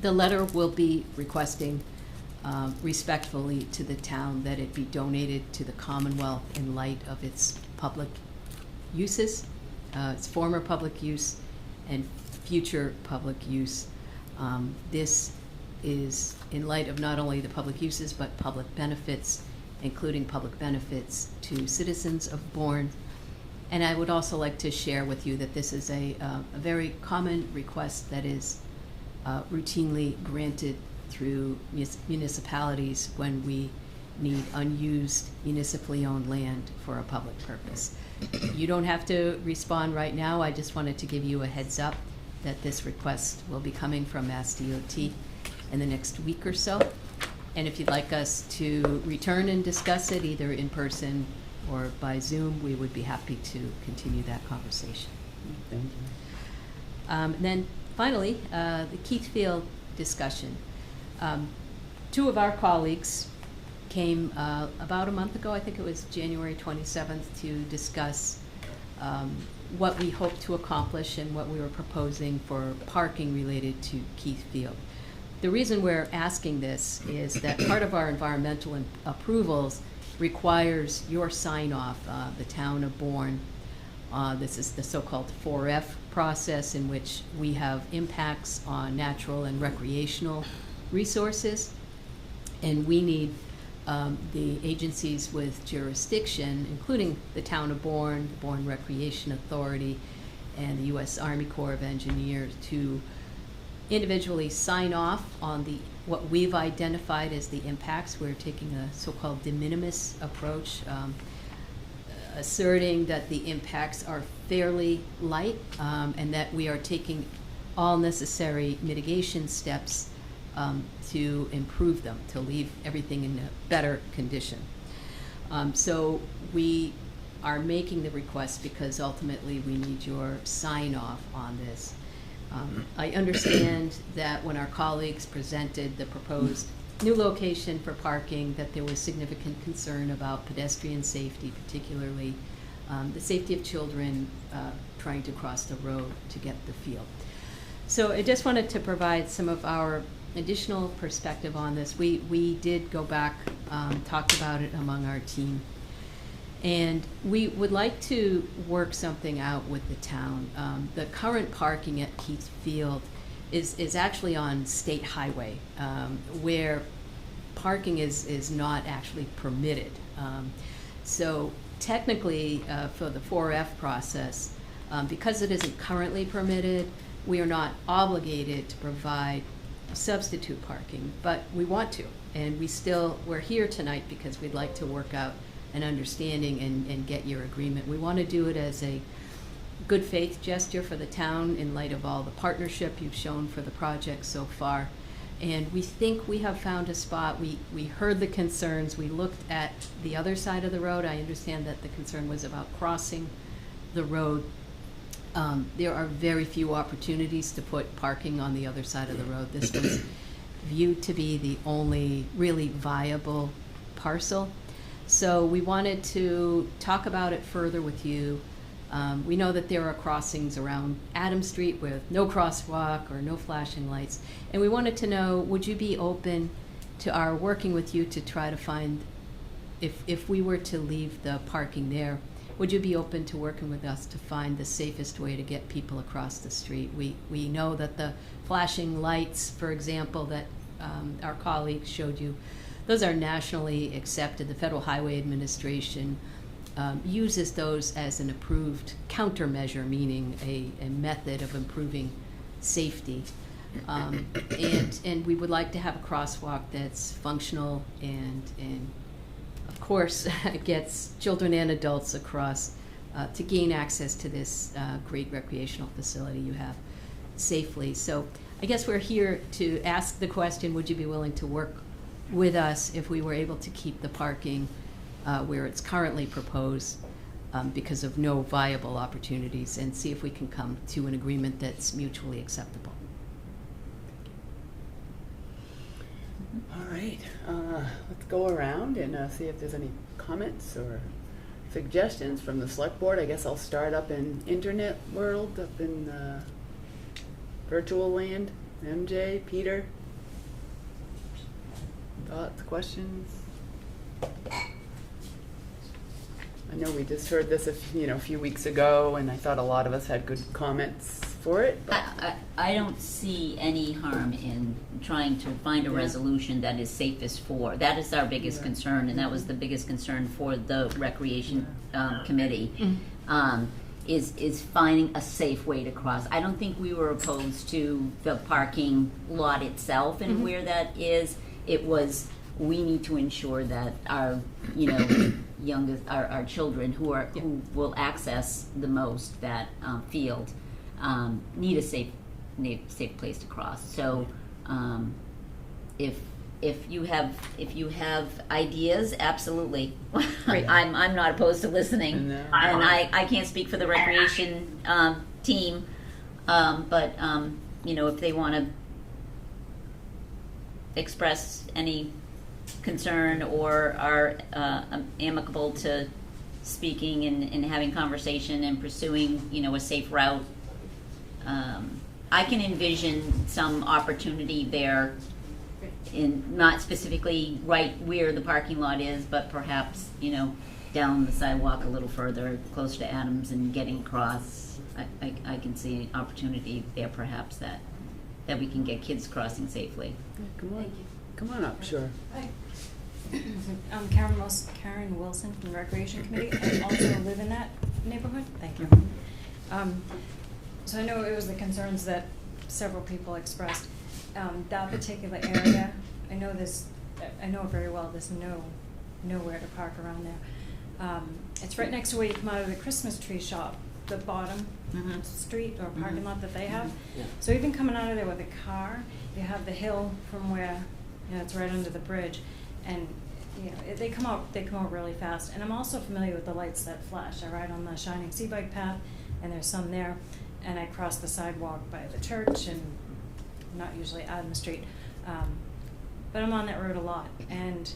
The letter will be requesting respectfully to the town that it be donated to the Commonwealth in light of its public uses, its former public use and future public use. This is in light of not only the public uses but public benefits, including public benefits to citizens of Bourne. And I would also like to share with you that this is a very common request that is routinely granted through municipalities when we need unused municipally owned land for a public purpose. You don't have to respond right now. I just wanted to give you a heads up that this request will be coming from Mass DOT in the next week or so. And if you'd like us to return and discuss it, either in person or by Zoom, we would be happy to continue that conversation. Thank you. Then finally, the Keithfield discussion. Two of our colleagues came about a month ago, I think it was January 27th, to discuss what we hope to accomplish and what we were proposing for parking related to Keithfield. The reason we're asking this is that part of our environmental approvals requires your sign-off, the town of Bourne. This is the so-called 4F process, in which we have impacts on natural and recreational resources, and we need the agencies with jurisdiction, including the town of Bourne, the Bourne Recreation Authority, and the U.S. Army Corps of Engineers, to individually sign off on what we've identified as the impacts. We're taking a so-called de minimis approach, asserting that the impacts are fairly light, and that we are taking all necessary mitigation steps to improve them, to leave everything in a better condition. So we are making the request because ultimately we need your sign-off on this. I understand that when our colleagues presented the proposed new location for parking, that there was significant concern about pedestrian safety, particularly the safety of children trying to cross the road to get the field. So I just wanted to provide some of our additional perspective on this. We did go back, talked about it among our team, and we would like to work something out with the town. The current parking at Keith Field is actually on state highway, where parking is not actually permitted. So technically, for the 4F process, because it isn't currently permitted, we are not obligated to provide substitute parking, but we want to, and we're here tonight because we'd like to work out an understanding and get your agreement. We want to do it as a good faith gesture for the town in light of all the partnership you've shown for the project so far. And we think we have found a spot. We heard the concerns. We looked at the other side of the road. I understand that the concern was about crossing the road. There are very few opportunities to put parking on the other side of the road. This was viewed to be the only really viable parcel. So we wanted to talk about it further with you. We know that there are crossings around Adam Street with no crosswalk or no flashing lights. And we wanted to know, would you be open to our working with you to try to find, if we were to leave the parking there, would you be open to working with us to find the safest way to get people across the street? We know that the flashing lights, for example, that our colleagues showed you, those are nationally accepted. The Federal Highway Administration uses those as an approved countermeasure, meaning a method of improving safety. And we would like to have a crosswalk that's functional and of course gets children and adults across to gain access to this great recreational facility you have safely. So I guess we're here to ask the question, would you be willing to work with us if we were able to keep the parking where it's currently proposed because of no viable opportunities, and see if we can come to an agreement that's mutually acceptable. All right, let's go around and see if there's any comments or suggestions from the select board. I guess I'll start up in internet world, up in virtual land. MJ, Peter, thoughts, questions? I know we just heard this a few weeks ago, and I thought a lot of us had good comments for it. But I don't see any harm in trying to find a Yeah. resolution that is safest for. That is our biggest Yeah. concern, and that was the biggest concern for the Recreation Committee. Is finding a safe way to cross. I don't think we were opposed to the parking lot itself and where that is. It was, we need to ensure that our, youngest, our children who will access the most that field need a safe place to cross. So if if you have ideas, absolutely. Great. I'm not opposed to listening, No. and I can't speak for the recreation team, but if they want to express any concern or are amicable to speaking and having conversation and pursuing a safe route, I can envision some opportunity there, in not specifically right where the parking lot is, but perhaps down the sidewalk a little further, closer to Adams and getting across. I can see an opportunity there, perhaps that we can get kids crossing safely. Come on up, sure. Hi. I'm Karen Wilson from the Recreation Committee. I also live in that neighborhood. Thank you. So I know it was the concerns that several people expressed. That particular area, I know it very well. There's nowhere to park around there. It's right next to where you come out of the Christmas tree shop, the bottom street or parking lot that they have. Yeah. So even coming out of there with a car, you have the hill from where it's right under the bridge, and they come out really fast. And I'm also familiar with the lights that flash. I ride on the Shining Sea Bike path, and there's some there, and I cross the sidewalk by the church, and not usually Adams Street, but I'm on that road a lot, and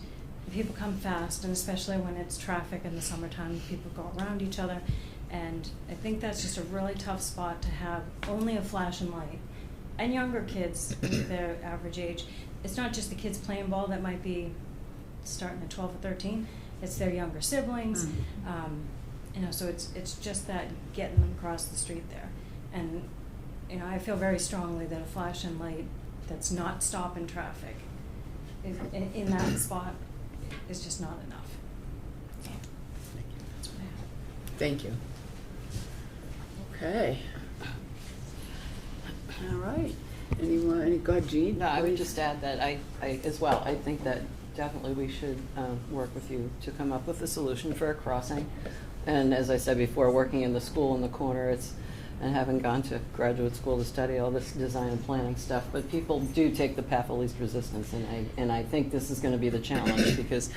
people come fast, and especially when it's traffic in the summertime, people go around each other, and I think that's just a really tough spot to have only a flashing light. And younger kids, with their average age, it's not just the kids playing ball that might be starting at 12 or 13, it's their younger siblings, so it's just that getting them across the street there. And I feel very strongly that a flashing light that's not stopping traffic in that spot is just not enough. So, that's what I have. Thank you. Okay. All right. Go ahead, Jean. No, I would just add that I as well, I think that definitely we should work with you to come up with a solution for a crossing. And as I said before, working in the school in the corner, and having gone to graduate school to study all this design and planning stuff, but people do take the path of least resistance, and I think this is going to be the challenge, because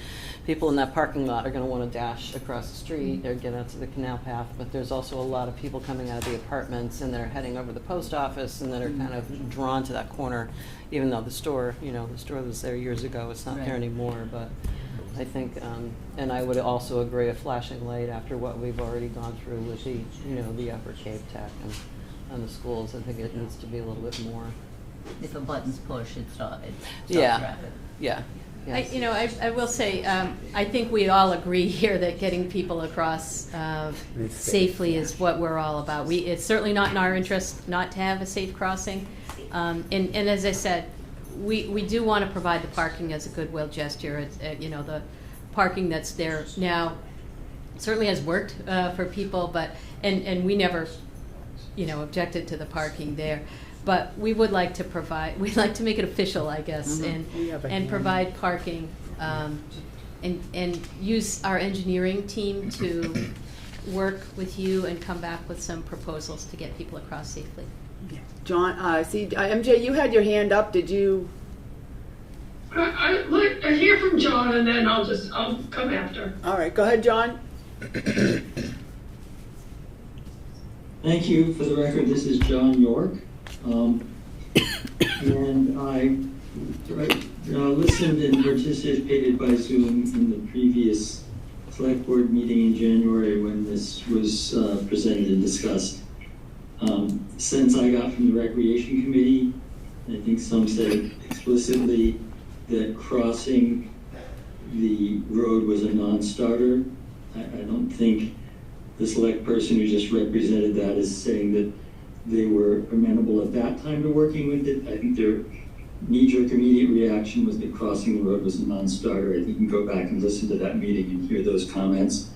people in that parking lot are going to want to dash across the street or get out to the canal path, but there's also a lot of people coming out of the apartments and they're heading over to the post office and that are kind of drawn to that corner, even though the store was there years ago, it's not there anymore. But I think, and I would also agree, a flashing light after what we've already gone through with the Upper Cape Tech and the schools. I think it needs to be a little bit more. If a button's pushed, it stops Yeah. traffic. Yeah. Yes. I will say, I think we all agree here that getting people across safely is what we're all about. It's certainly not in our interest not to have a safe crossing. And as I said, we do want to provide the parking as a goodwill gesture. The parking that's there now certainly has worked for people, but and we never objected to the parking there. But we would like to provide, we'd like to make it official, I guess, and provide parking, and use our engineering team to work with you and come back with some proposals to get people across safely. John, MJ, you had your hand up. Did you? I hear from John, and then I'll come after. All right, go ahead, John. Thank you. For the record, this is John York. And I listened and participated by Zoom in the previous select board meeting in January when this was presented and discussed. Since I got from the Recreation Committee, I think some said explicitly that crossing the road was a non-starter. I don't think the select person who just represented that is saying that they were amenable at that time to working with it. I think their knee-jerk immediate reaction was that crossing the road was a non-starter. I think you can go back and listen to that meeting and hear those comments.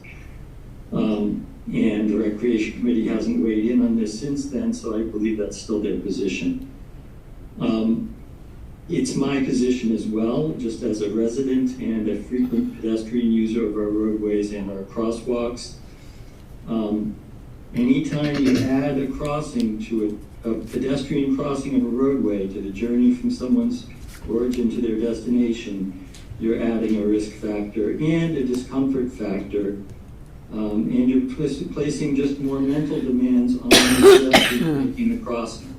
And the Recreation Committee hasn't weighed in on this since then, so I believe that's still their position. It's my position as well, just as a resident and a frequent pedestrian user of our roadways and our crosswalks. Anytime you add a crossing to a pedestrian crossing of a roadway to the journey from someone's origin to their destination, you're adding a risk factor and a discomfort factor, and you're placing just more mental demands on the pedestrian making the crossing.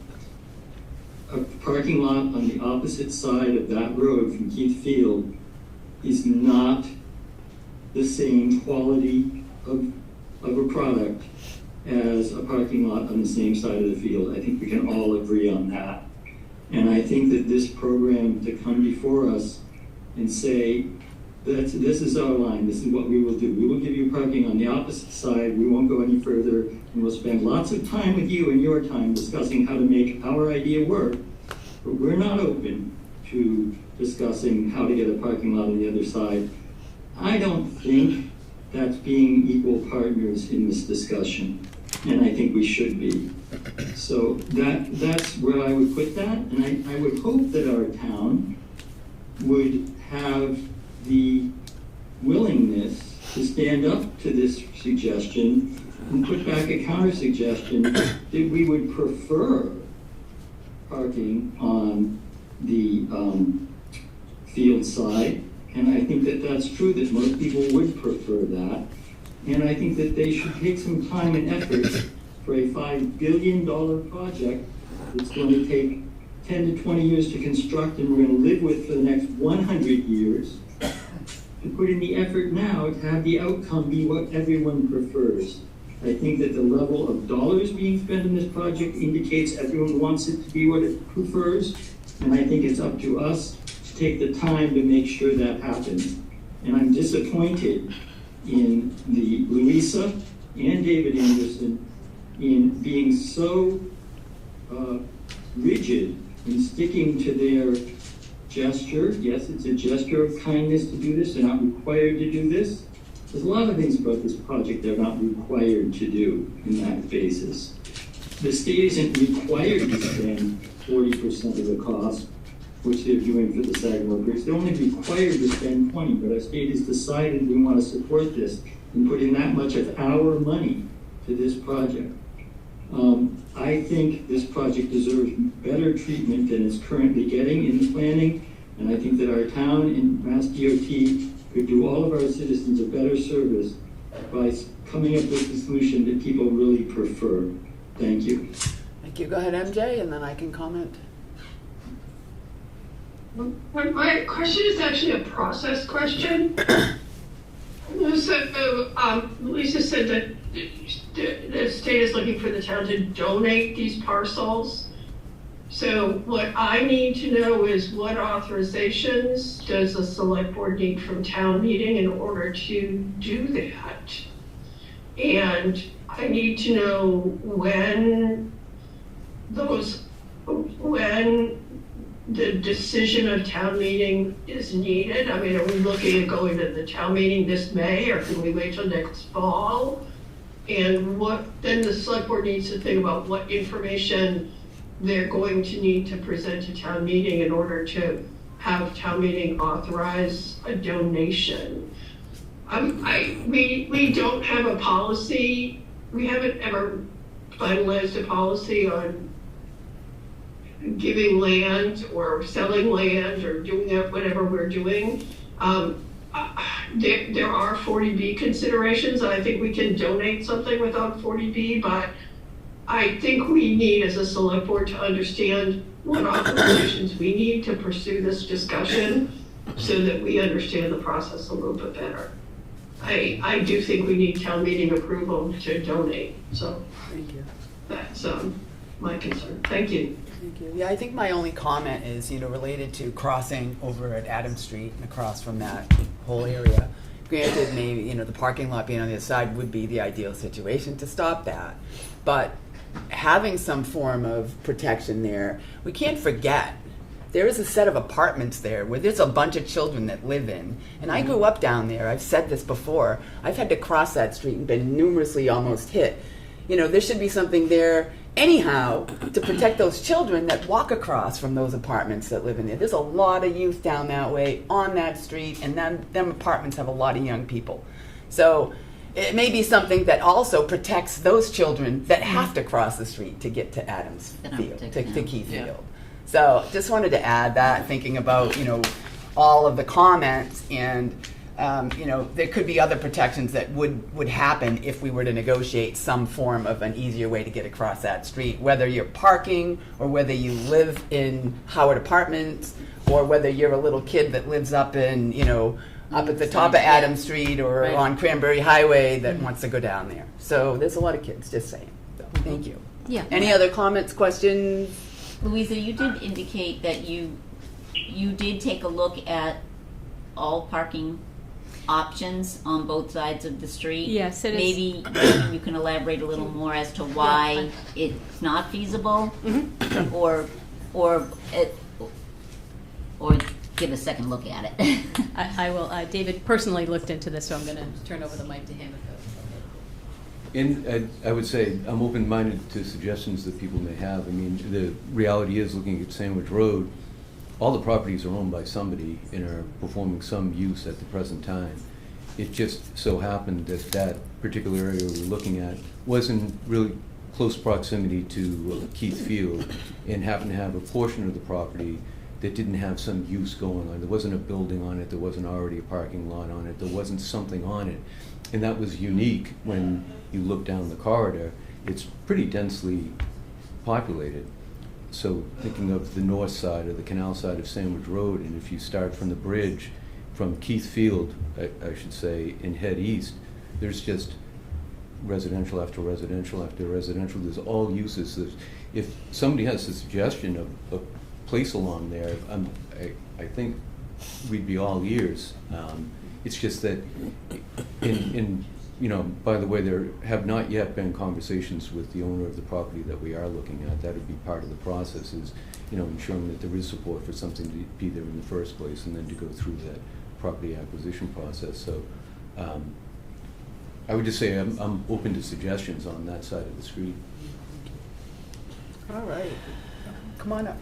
A parking lot on the opposite side of that road from Keith Field is not the same quality of a product as a parking lot on the same side of the field. I think we can all agree on that. And I think that this program to come before us and say, this is our line, this is what we will do. We will give you parking on the opposite side, we won't go any further, and we'll spend lots of time with you and your time discussing how to make our idea work. But we're not open to discussing how to get a parking lot on the other side. I don't think that's being equal partners in this discussion, and I think we should be. So that's where I would put that, and I would hope that our town would have the willingness to stand up to this suggestion and put back a counter suggestion that we would prefer parking on the field side. And I think that that's true, that most people would prefer that. And I think that they should take some time and effort for a $5 billion project that's going to take 10 to 20 years to construct and we're going to live with for the next 100 years, to put in the effort now to have the outcome be what everyone prefers. I think that the level of dollars being spent in this project indicates everyone wants it to be what it prefers, and I think it's up to us to take the time to make sure that happens. And I'm disappointed in the Louisa and David Anderson in being so rigid in sticking to their gesture. Yes, it's a gesture of kindness to do this. They're not required to do this. There's a lot of things about this project they're not required to do in that basis. The state isn't required to spend 40% of the cost, which they're doing for the SAG workers. They're only required to spend 20, but our state has decided we want to support this and put in that much of our money to this project. I think this project deserves better treatment than it's currently getting in the planning, and I think that our town and Mass DOT could do all of our citizens a better service by coming up with a solution that people really prefer. Thank you. Thank you. Go ahead, MJ, and then I can comment. My question is actually a process question. Lisa said that the state is looking for the town to donate these parcels. So what I need to know is what authorizations does the select board need from town meeting in order to do that? And I need to know when the decision of town meeting is needed. I mean, are we looking at going to the town meeting this May, or can we wait till next fall? And then the select board needs to think about what information they're going to need to present to town meeting in order to have town meeting authorize a donation. We don't have a policy. We haven't ever finalized a policy on giving land or selling land or doing whatever we're doing. There are 40B considerations, and I think we can donate something without 40B, but I think we need, as a select board, to understand what authorizations we need to pursue this discussion so that we understand the process a little bit better. I do think we need town meeting approval to donate, so Thank you. that's my concern. Thank you. Thank you. Yeah, I think my only comment is, related to crossing over at Adams Street and across from that whole area. Granted, maybe, the parking lot being on the other side would be the ideal situation to stop that. But having some form of protection there, we can't forget, there is a set of apartments there where there's a bunch of children that live in. And I grew up down there. I've said this before. I've had to cross that street and been numerously almost hit. There should be something there anyhow to protect those children that walk across from those apartments that live in there. There's a lot of youth down that way on that street, and them apartments have a lot of young people. So it may be something that also protects those children that have to cross the street to get to Adams Field, to Keith Field. So just wanted to add that, thinking about, all of the comments, and, there could be other protections that would happen if we were to negotiate some form of an easier way to get across that street, whether you're parking or whether you live in Howard Apartments, or whether you're a little kid that lives up in, up at the top of Adams Street or Right. on Cranberry Highway that wants to go down there. So there's a lot of kids, just saying. So, thank you. Yeah. Any other comments, questions? Louisa, you did indicate that you did take a look at all parking options on both sides of the street. Yes, it is. Maybe you can elaborate a little more as to why it's not feasible, or give a second look at it. I will, David personally looked into this, so I'm gonna turn over the mic to him. And I would say I'm open-minded to suggestions that people may have. I mean, the reality is, looking at Sandwich Road, all the properties are owned by somebody and are performing some use at the present time. It just so happened that that particular area we're looking at was in really close proximity to Keith Field, and happened to have a portion of the property that didn't have some use going on. There wasn't a building on it, there wasn't already a parking lot on it, there wasn't something on it. And that was unique when you look down the corridor. It's pretty densely populated. So thinking of the north side, or the canal side of Sandwich Road, and if you start from the bridge, from Keith Field, I should say, and head east, there's just residential after residential after residential. There's all uses. If somebody has a suggestion of a place along there, I think we'd be all ears. It's just that, by the way, there have not yet been conversations with the owner of the property that we are looking at. That would be part of the process, is, ensuring that there is support for something to be there in the first place, and then to go through that property acquisition process. So I would just say I'm open to suggestions on that side of the street. All right. Come on up.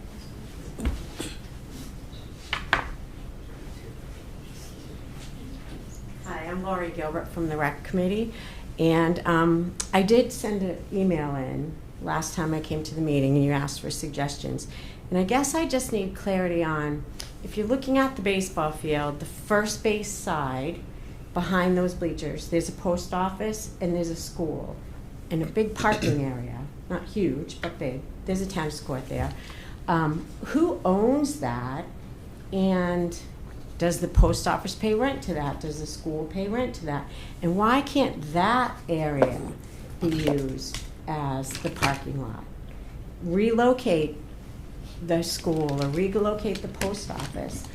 Hi, I'm Lori Gilbert from the Rec Committee, and I did send an email in last time I came to the meeting, and you asked for suggestions. And I guess I just need clarity on, if you're looking at the baseball field, the first base side, behind those bleachers, there's a post office and there's a school, and a big parking area, not huge, but big. There's a tennis court there. Who owns that, and does the post office pay rent to that? Does the school pay rent to that? And why can't that area be used as the parking lot? Relocate the school or relocate the post office.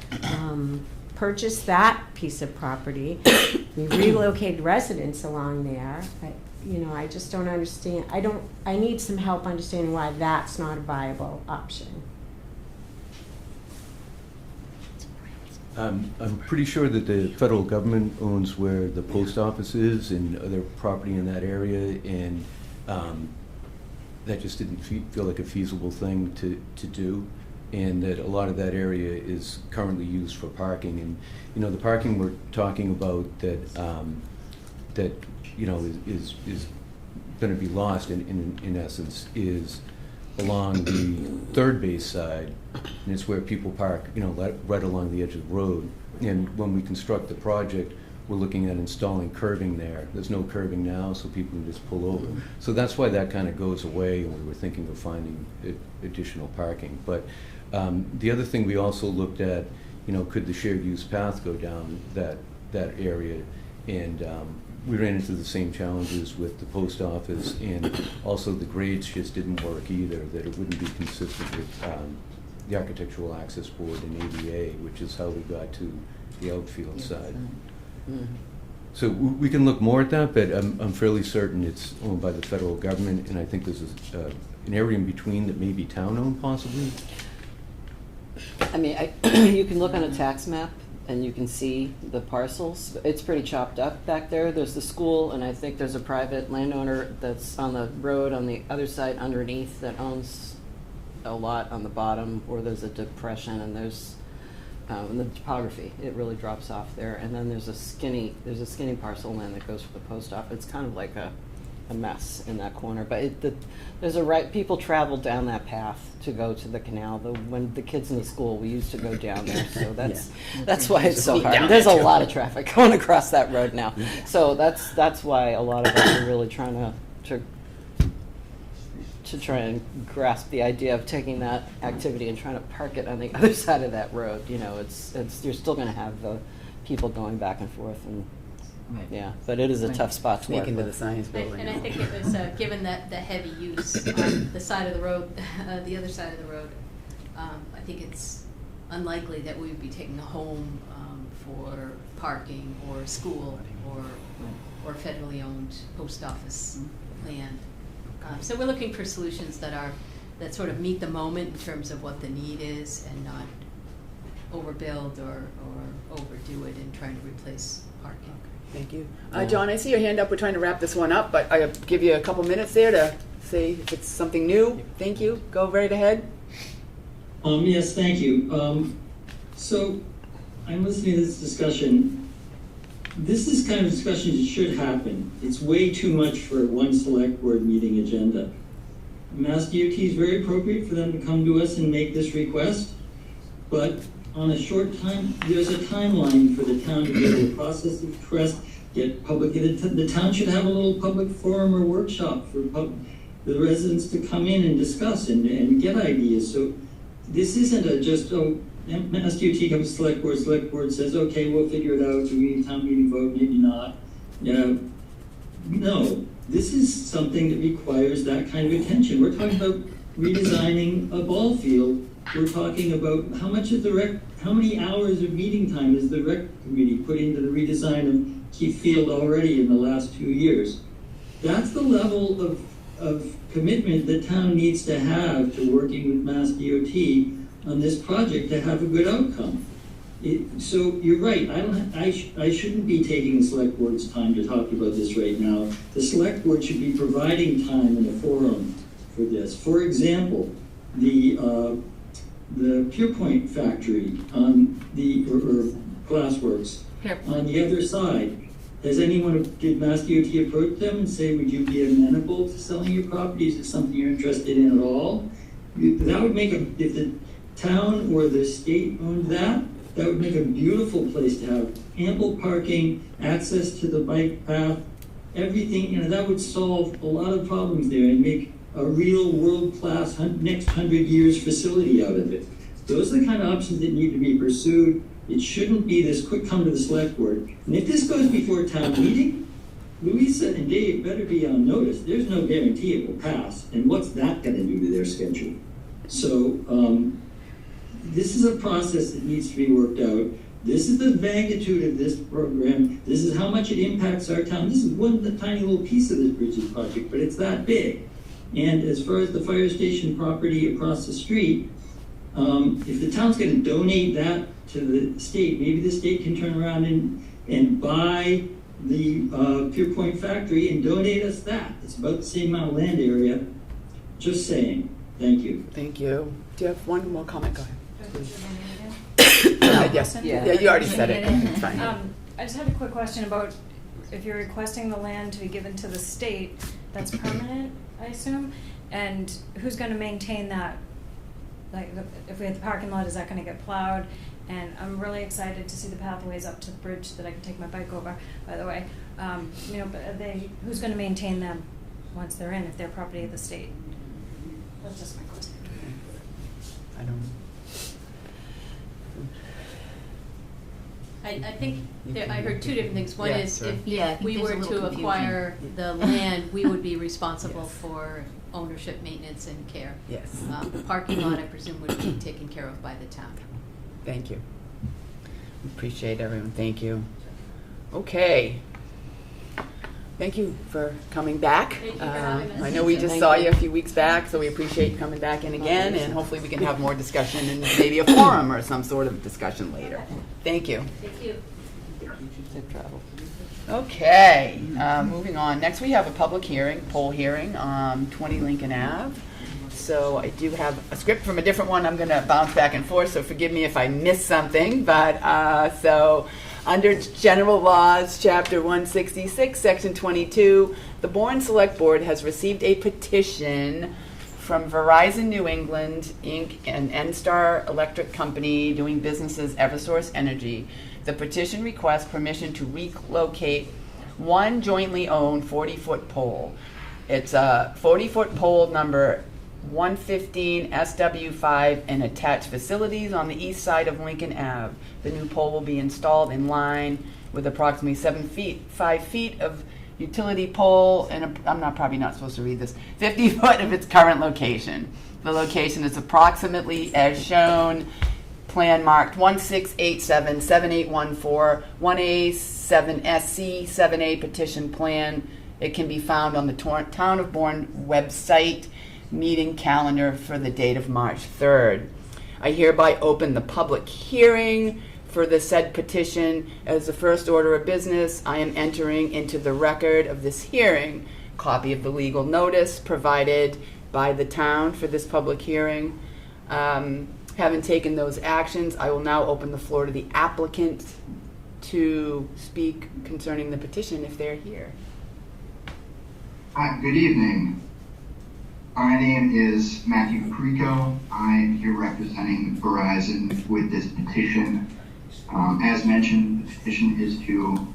Purchase that piece of property. We relocated residents along there. I just don't understand. I need some help understanding why that's not a viable option. I'm pretty sure that the federal government owns where the post office is and other property in that area, and that just didn't feel like a feasible thing to do, and that a lot of that area is currently used for parking. And the parking we're talking about that is going to be lost in essence is along the third base side, and it's where people park, right along the edge of the road. And when we construct the project, we're looking at installing curbing there. There's no curbing now, so people can just pull over. So that's why that kind of goes away, and we were thinking of finding additional parking. But the other thing we also looked at, could the shared use path go down that area? And we ran into the same challenges with the post office, and also the grades just didn't work either, that it wouldn't be consistent with the Architectural Access Board and ADA, which is how we got to the outfield side. Mm-hmm. So we can look more at that, but I'm fairly certain it's owned by the federal government, and I think there's an area in between that may be town-owned possibly. I mean, you can look on a tax map and you can see the parcels. It's pretty chopped up back there. There's the school, and I think there's a private landowner that's on the road on the other side underneath that owns a lot on the bottom, or there's a depression, and there's in the topography, it really drops off there. And then there's a skinny parcel land that goes for the post office. It's kind of like a a mess in that corner. But people travel down that path to go to the canal. When the kids in the school, we used to go down there, so that's why it's so hard. And there's a lot of traffic going across that road now, so that's why a lot of us are really trying to try and grasp the idea of taking that activity and trying to park it on the other side of that road. You know, it's you're still going to have the people going back and forth, and yeah, but it is a tough spot to work Sneak into the with. science building. And I think it was, given that the heavy use on the side of the road, the other side of the road, I think it's unlikely that we would be taking a home for parking or school or federally owned post office land. So we're looking for solutions that sort of meet the moment in terms of what the need is and not overbuild or overdo it in trying to replace parking. Thank you. John, I see your hand up. We're trying to wrap this one up, but I'll give you a couple minutes there to say if it's something new. Thank you. Go right ahead. Yes, thank you. So I'm listening to this discussion. This is kind of discussion that should happen. It's way too much for one select board meeting agenda. Mass DOT is very appropriate for them to come to us and make this request, but on a short time, there's a timeline for the town to be able to process the request, get public, the town should have a little public forum or workshop for the residents to come in and discuss and get ideas. So this isn't Mass DOT comes to select board says, okay, we'll figure it out, do we need town meeting vote, maybe not. No, this is something that requires that kind of attention. We're talking about redesigning a ball field. We're talking about how many hours of meeting time has the rec committee put into the redesign of Keith Field already in the last 2 years. That's the level of commitment the town needs to have to working with Mass DOT on this project to have a good outcome. So you're right, I shouldn't be taking the select board's time to talk about this right now. The select board should be providing time in a forum for this. For example, the Pierpoint factory on or Glassworks on the other side. Did Mass DOT approach them and say, would you be amenable to selling your property? Is it something you're interested in at all? That would make if the town or the state owned that would make a beautiful place to have ample parking, access to the bike path, everything, that would solve a lot of problems there and make a real world-class next 100 years facility out of it. Those are the kind of options that need to be pursued. It shouldn't be this quick come to the select board. And if this goes before town meeting, Louisa and Dave better be on notice. There's no guarantee it will pass. And what's that going to do to their schedule? So this is a process that needs to be worked out. This is the magnitude of this program. This is how much it impacts our town. This is one tiny little piece of this bridges project, but it's that big. And as far as the fire station property across the street, if the town's going to donate that to the state, maybe the state can turn around and buy the Pierpoint factory and donate us that. It's about the same amount of land area. Just saying. Thank you. Thank you. Do you have one more comment? Go ahead. Yes. Yeah, you already said it. It's fine. I just had a quick question about if you're requesting the land to be given to the state, that's permanent, I assume? And who's going to maintain that? Like, if we have the parking lot, is that going to get plowed? And I'm really excited to see the pathways up to the bridge that I can take my bike over, by the way. But who's going to maintain them once they're in, if they're property of the state? That's just my question. I don't. I think I heard two different things. One Yeah, is sure. if we were to acquire the land, we would be responsible for ownership, maintenance, and care. Yes. The parking lot, I presume, would be taken care of by the town. Thank you. Appreciate everyone. Thank you. Okay. Thank you for coming back. Thank you for having us. I know we just saw you a few weeks back, so we appreciate you coming back in again, and hopefully we can have more discussion and maybe a forum or some sort of discussion later. Thank you. Thank you. Safe travel. Okay, moving on. Next we have a public hearing, poll hearing on 20 Lincoln Ave. So I do have a script from a different one. I'm going to bounce back and forth, so forgive me if I miss something. But so under General Laws, Chapter 166, Section 22, the Bourne Select Board has received a petition from Verizon New England, Inc., and N-Star Electric Company doing business as Eversource Energy. The petition requests permission to relocate one jointly owned 40-foot pole. It's a 40-foot pole number 115 SW5 and attached facilities on the east side of Lincoln Ave. The new pole will be installed in line with approximately 5 feet of utility pole, and probably not supposed to read this, 50 foot of its current location. The location is approximately as shown, plan marked 1687 7814 1A 7SC 7A petition plan. It can be found on the Town of Bourne website meeting calendar for the date of March 3rd. I hereby open the public hearing for the said petition. As the first order of business, I am entering into the record of this hearing copy of the legal notice provided by the town for this public hearing. Having taken those actions, I will now open the floor to the applicant to speak concerning the petition if they're here. Hi, good evening. My name is Matthew Perico. I'm here representing Verizon with this petition. As mentioned, the petition is to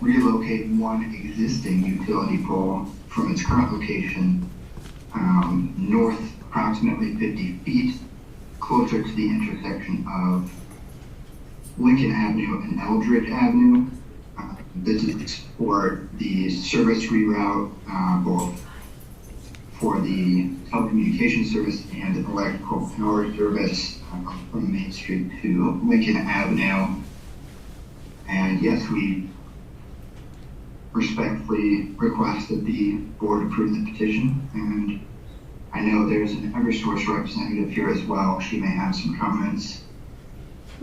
relocate one existing utility pole from its current location north approximately 50 feet, closer to the intersection of Lincoln Avenue and Eldridge Avenue. This is for the service reroute, both for the telecommunication service and electrical power service from Main Street to Lincoln Avenue. And yes, we respectfully request that the board approve the petition. And I know there's an Eversource representative here as well. She may have some comments.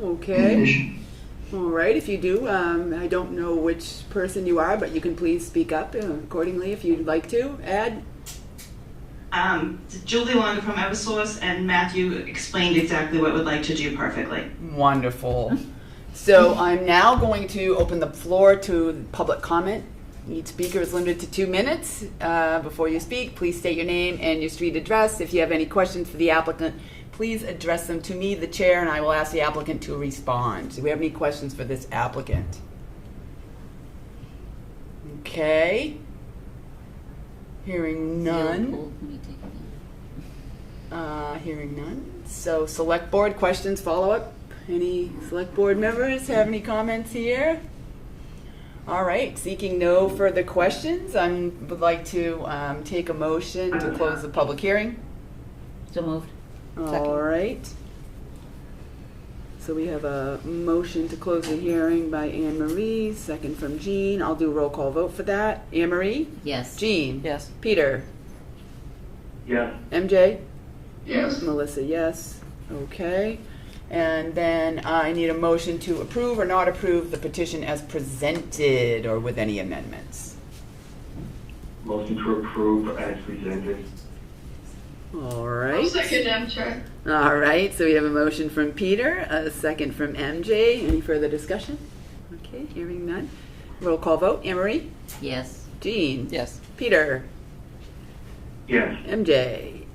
Okay. In addition. All right, if you do, I don't know which person you are, but you can please speak up accordingly if you'd like to. Add. Julie Long from Eversource, and Matthew explained exactly what we'd like to do perfectly. Wonderful. So I'm now going to open the floor to public comment. Each speaker is limited to 2 minutes. Before you speak, please state your name and your street address. If you have any questions for the applicant, please address them to me, the chair, and I will ask the applicant to respond. Do we have any questions for this applicant? Okay. Hearing none. Hearing none. So select board questions, follow up. Any select board members have any comments here? All right, seeking no further questions, I would like to take a motion to close the public hearing. So moved. All right. So we have a motion to close the hearing by Anne Marie, second from Jean. I'll do a roll call vote for that. Anne Marie? Yes. Jean? Yes. Peter? Yes. MJ? Yes. Melissa, yes. Okay. And then I need a motion to approve or not approve the petition as presented or with any amendments. Motion to approve as presented. All right. I'll second MJ. All right. So we have a motion from Peter, a second from MJ. Any further discussion? Okay. Hearing none. Roll call vote. Anne Marie? Yes. Jean? Yes. Peter? Yes. MJ?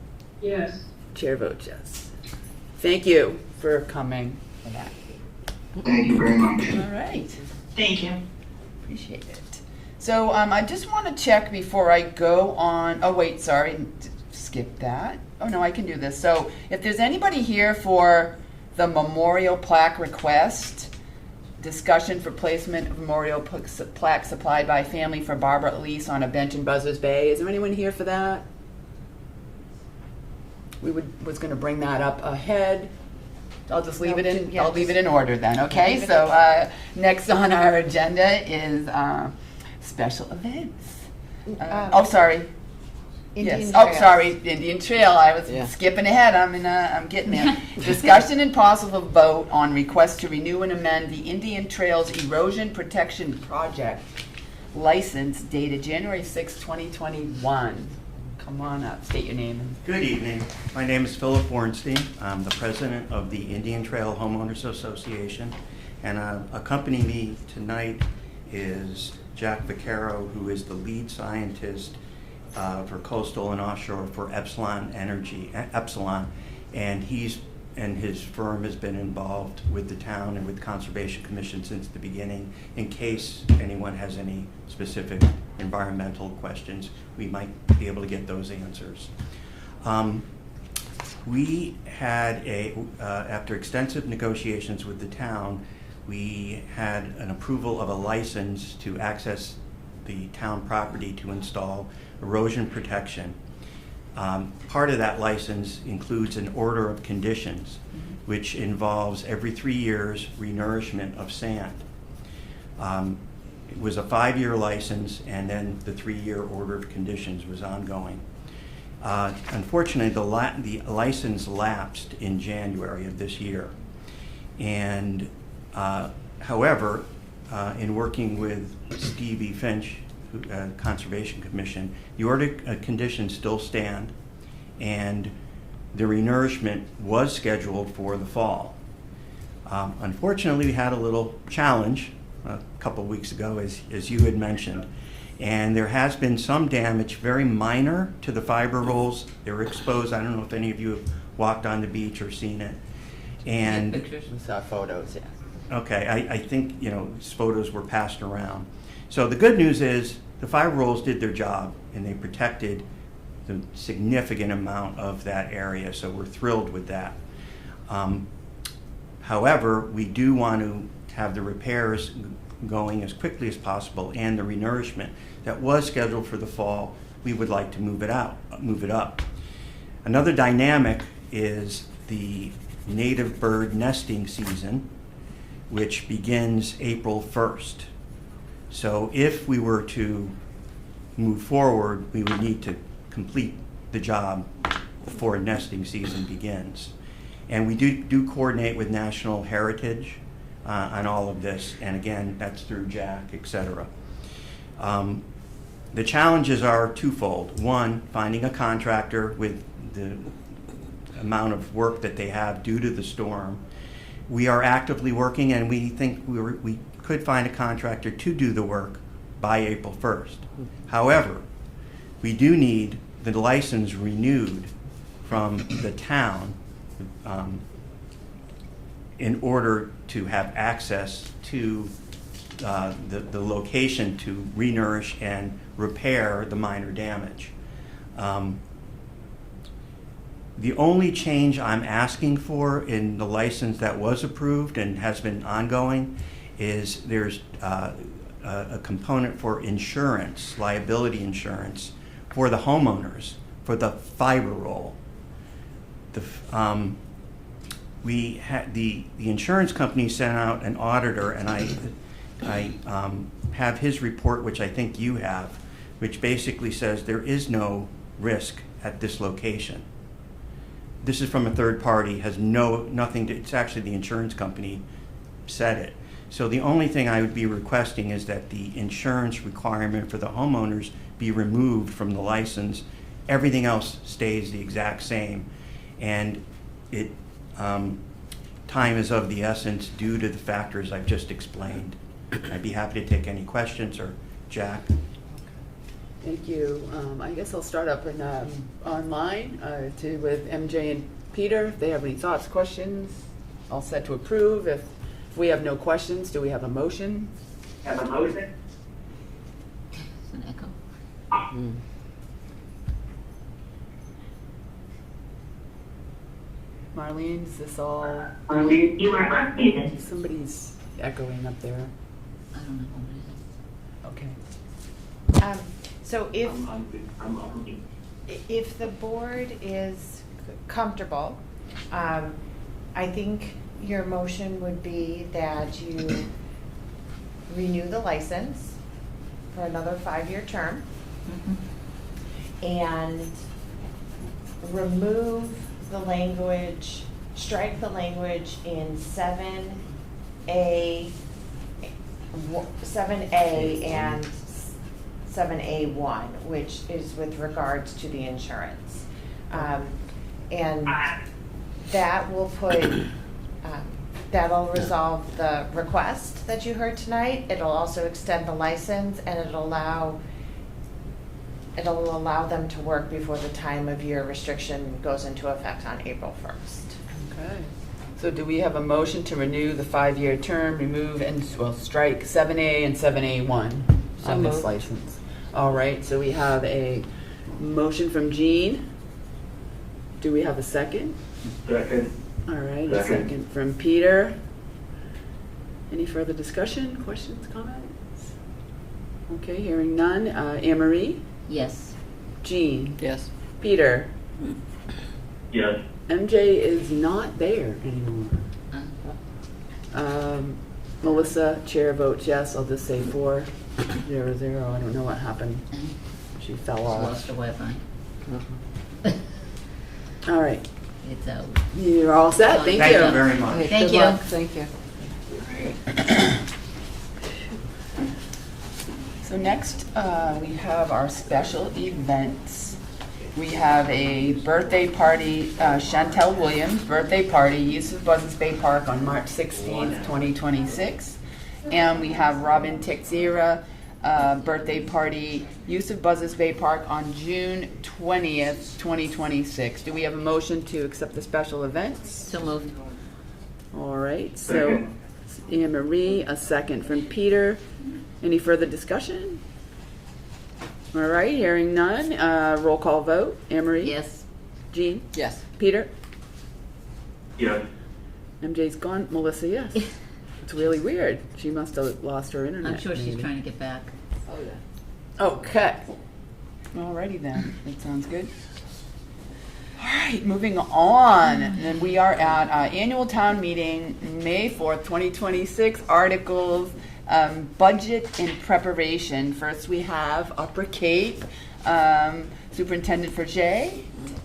Yes. Chair votes yes. Thank you for coming for that. Thank you very much. All right. Thank you. Appreciate it. So I just want to check before I go on. Oh, wait, sorry. Skip that. Oh, no, I can do this. So if there's anybody here for the memorial plaque request, discussion for placement of memorial plaque supplied by family for Barbara Elise on a bench in Buzzards Bay. Is there anyone here for that? Was going to bring that up ahead. I'll just leave it in. Yeah, I'll leave it in order then. Okay. So next on our agenda is special events. Oh, sorry. Indian yes. Trails. Oh, sorry. Indian Trail. I was Yeah. skipping ahead. I'm getting there. Discussion and possible vote on request to renew and amend the Indian Trails Erosion Protection Project license dated January 6, 2021. come on up, state your name. Good evening. My name is Philip Bornstein. I'm the president of the Indian Trail Homeowners Association. And accompanying me tonight is Jack Vaccaro, who is the lead scientist for coastal and offshore for Epsilon. And his firm has been involved with the town and with the Conservation Commission since the beginning. In case anyone has any specific environmental questions, we might be able to get those answers. We had after extensive negotiations with the town, we had an approval of a license to access the town property to install erosion protection. Part of that license includes an order of conditions, which involves every 3 years renourishment of sand. It was a 5-year license, and then the 3-year order of conditions was ongoing. Unfortunately, the license lapsed in January of this year. And however, in working with Stevie Finch, Conservation Commission, the order of conditions still stand, and the renourishment was scheduled for the fall. Unfortunately, we had a little challenge a couple weeks ago, as you had mentioned, and there has been some damage, very minor, to the fiber rolls. They were exposed. I don't know if any of you have walked on the beach or seen it. And Pictures, we saw photos, yeah. okay, I think, photos were passed around. So the good news is the fiber rolls did their job, and they protected the significant amount of that area, so we're thrilled with that. However, we do want to have the repairs going as quickly as possible, and the renourishment that was scheduled for the fall, we would like to move it up. Another dynamic is the native bird nesting season, which begins April 1st. So if we were to move forward, we would need to complete the job before nesting season begins. And we do coordinate with National Heritage on all of this, and again, that's through Jack, etc. The challenges are twofold. One, finding a contractor with the amount of work that they have due to the storm. We are actively working, and we think we could find a contractor to do the work by April 1st. However, we do need the license renewed from the town in order to have access to the location to renourish and repair the minor damage. The only change I'm asking for in the license that was approved and has been ongoing is there's a component for insurance, liability insurance, for the homeowners, for the fiber roll. The insurance company sent out an auditor, and I have his report, which I think you have, which basically says there is no risk at this location. This is from a third party, has nothing to, it's actually the insurance company said it. So the only thing I would be requesting is that the insurance requirement for the homeowners be removed from the license. Everything else stays the exact same. And time is of the essence due to the factors I've just explained. I'd be happy to take any questions, or Jack. Thank you. I guess I'll start up in online with MJ and Peter. If they have any thoughts, questions, all set to approve. If we have no questions, do we have a motion? Have a motion? It's an echo. Marlene, is this all? Marlene, you are unmuted. Somebody's echoing up there. I don't know what it is. Okay. So I'm on. if the board is comfortable, I think your motion would be that you renew the license for another 5-year term and remove the language, strike the language in 7A and 7A1, which is with regards to the insurance. And that will put, that'll resolve the request that you heard tonight. It'll also extend the license, and it'll allow them to work before the time of year restriction goes into effect on April 1st. Okay. So do we have a motion to renew the 5-year term, remove and, well, strike 7A and 7A1 on this license? All right, so we have a motion from Jean. Do we have a second? Second. All right, a second from Peter. Any further discussion, questions, comments? Okay, hearing none. Anne Marie? Yes. Jean? Yes. Peter? Yes. MJ is not there anymore. Melissa, chair votes yes. I'll just say 4-0-0. I don't know what happened. She fell off. Lost her Wi-Fi. All right. It's out. You're all set. Thank you. Thank you very much. Okay, Thank good you. luck. Thank you. So next, we have our special events. We have a birthday party, Chantel Williams birthday party, Yusuf Buzzards Bay Park on March 16th, 2026. And we have Robin Teixeira birthday party, Yusuf Buzzards Bay Park on June 20th, 2026. Do we have a motion to accept the special events? So moved. All right, so Anne Marie, a second from Peter. Any further discussion? All right, hearing none. Roll call vote. Anne Marie? Yes. Jean? Yes. Peter? Yes. MJ's gone. Melissa, yes. It's really weird. She must have lost her internet. I'm sure she's maybe. trying to get back. Oh, yeah. Okay. Alrighty then. That sounds good. All right, moving on. And we are at annual town meeting, May 4th, 2026. Articles, budget and preparation. First, we have Upper Cape, Superintendent Forget,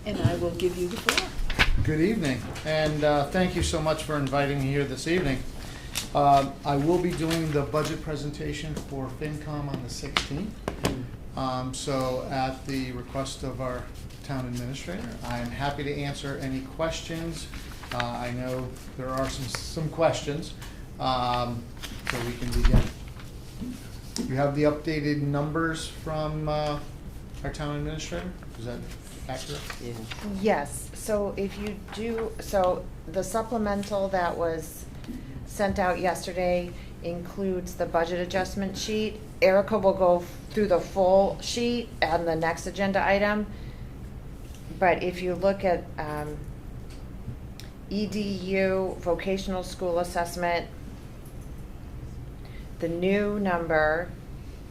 and I will give you the floor. Good evening, and thank you so much for inviting me here this evening. I will be doing the budget presentation for FinCom on the 16th. So at the request of our town administrator, I am happy to answer any questions. I know there are some questions, so we can begin. You have the updated numbers from our town administrator? Is that accurate? Yeah. Yes, so if you do, so the supplemental that was sent out yesterday includes the budget adjustment sheet. Erica will go through the full sheet on the next agenda item. But if you look at EDU, vocational school assessment, the new number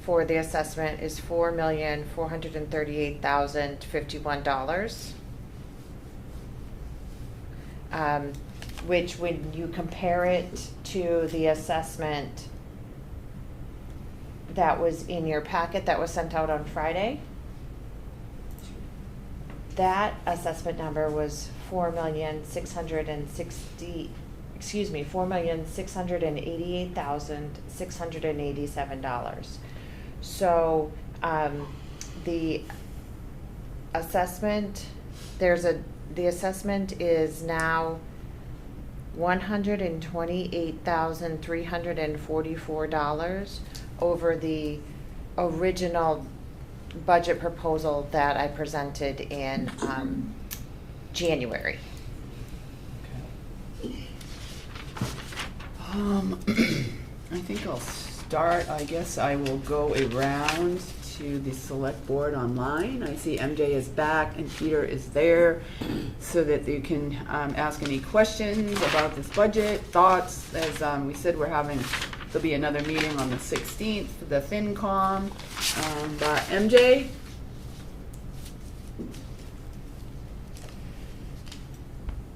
for the assessment is $4,438,051. Which when you compare it to the assessment that was in your packet that was sent out on Friday, that assessment number was $4,688,687. So the assessment, the assessment is now $128,344 over the original budget proposal that I presented in January. I think I'll start. I guess I will go around to the select board online. I see MJ is back and Peter is there so that you can ask any questions about this budget, thoughts. As we said, there'll be another meeting on the 16th, the FinCom. MJ?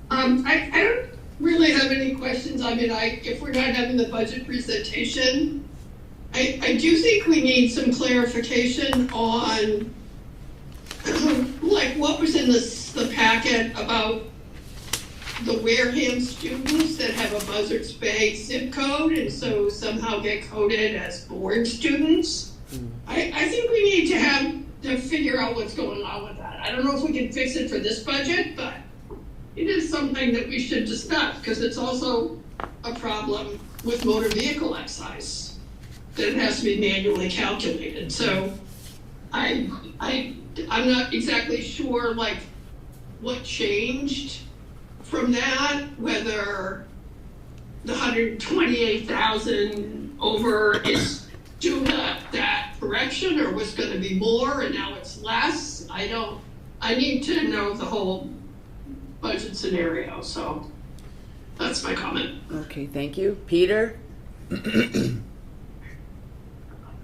I don't really have any questions. I mean, if we're not having the budget presentation, I do think we need some clarification on like what was in the packet about the Wareham students that have a Buzzards Bay zip code and so somehow get coded as Bourne students. I think we need to figure out what's going on with that. I don't know if we can fix it for this budget, but it is something that we should discuss, because it's also a problem with motor vehicle excise that it has to be manually calculated. So I'm not exactly sure like what changed from that, whether the 128,000 over is due to that correction or was going to be more and now it's less. I need to know the whole budget scenario, so that's my comment. Okay, thank you. Peter?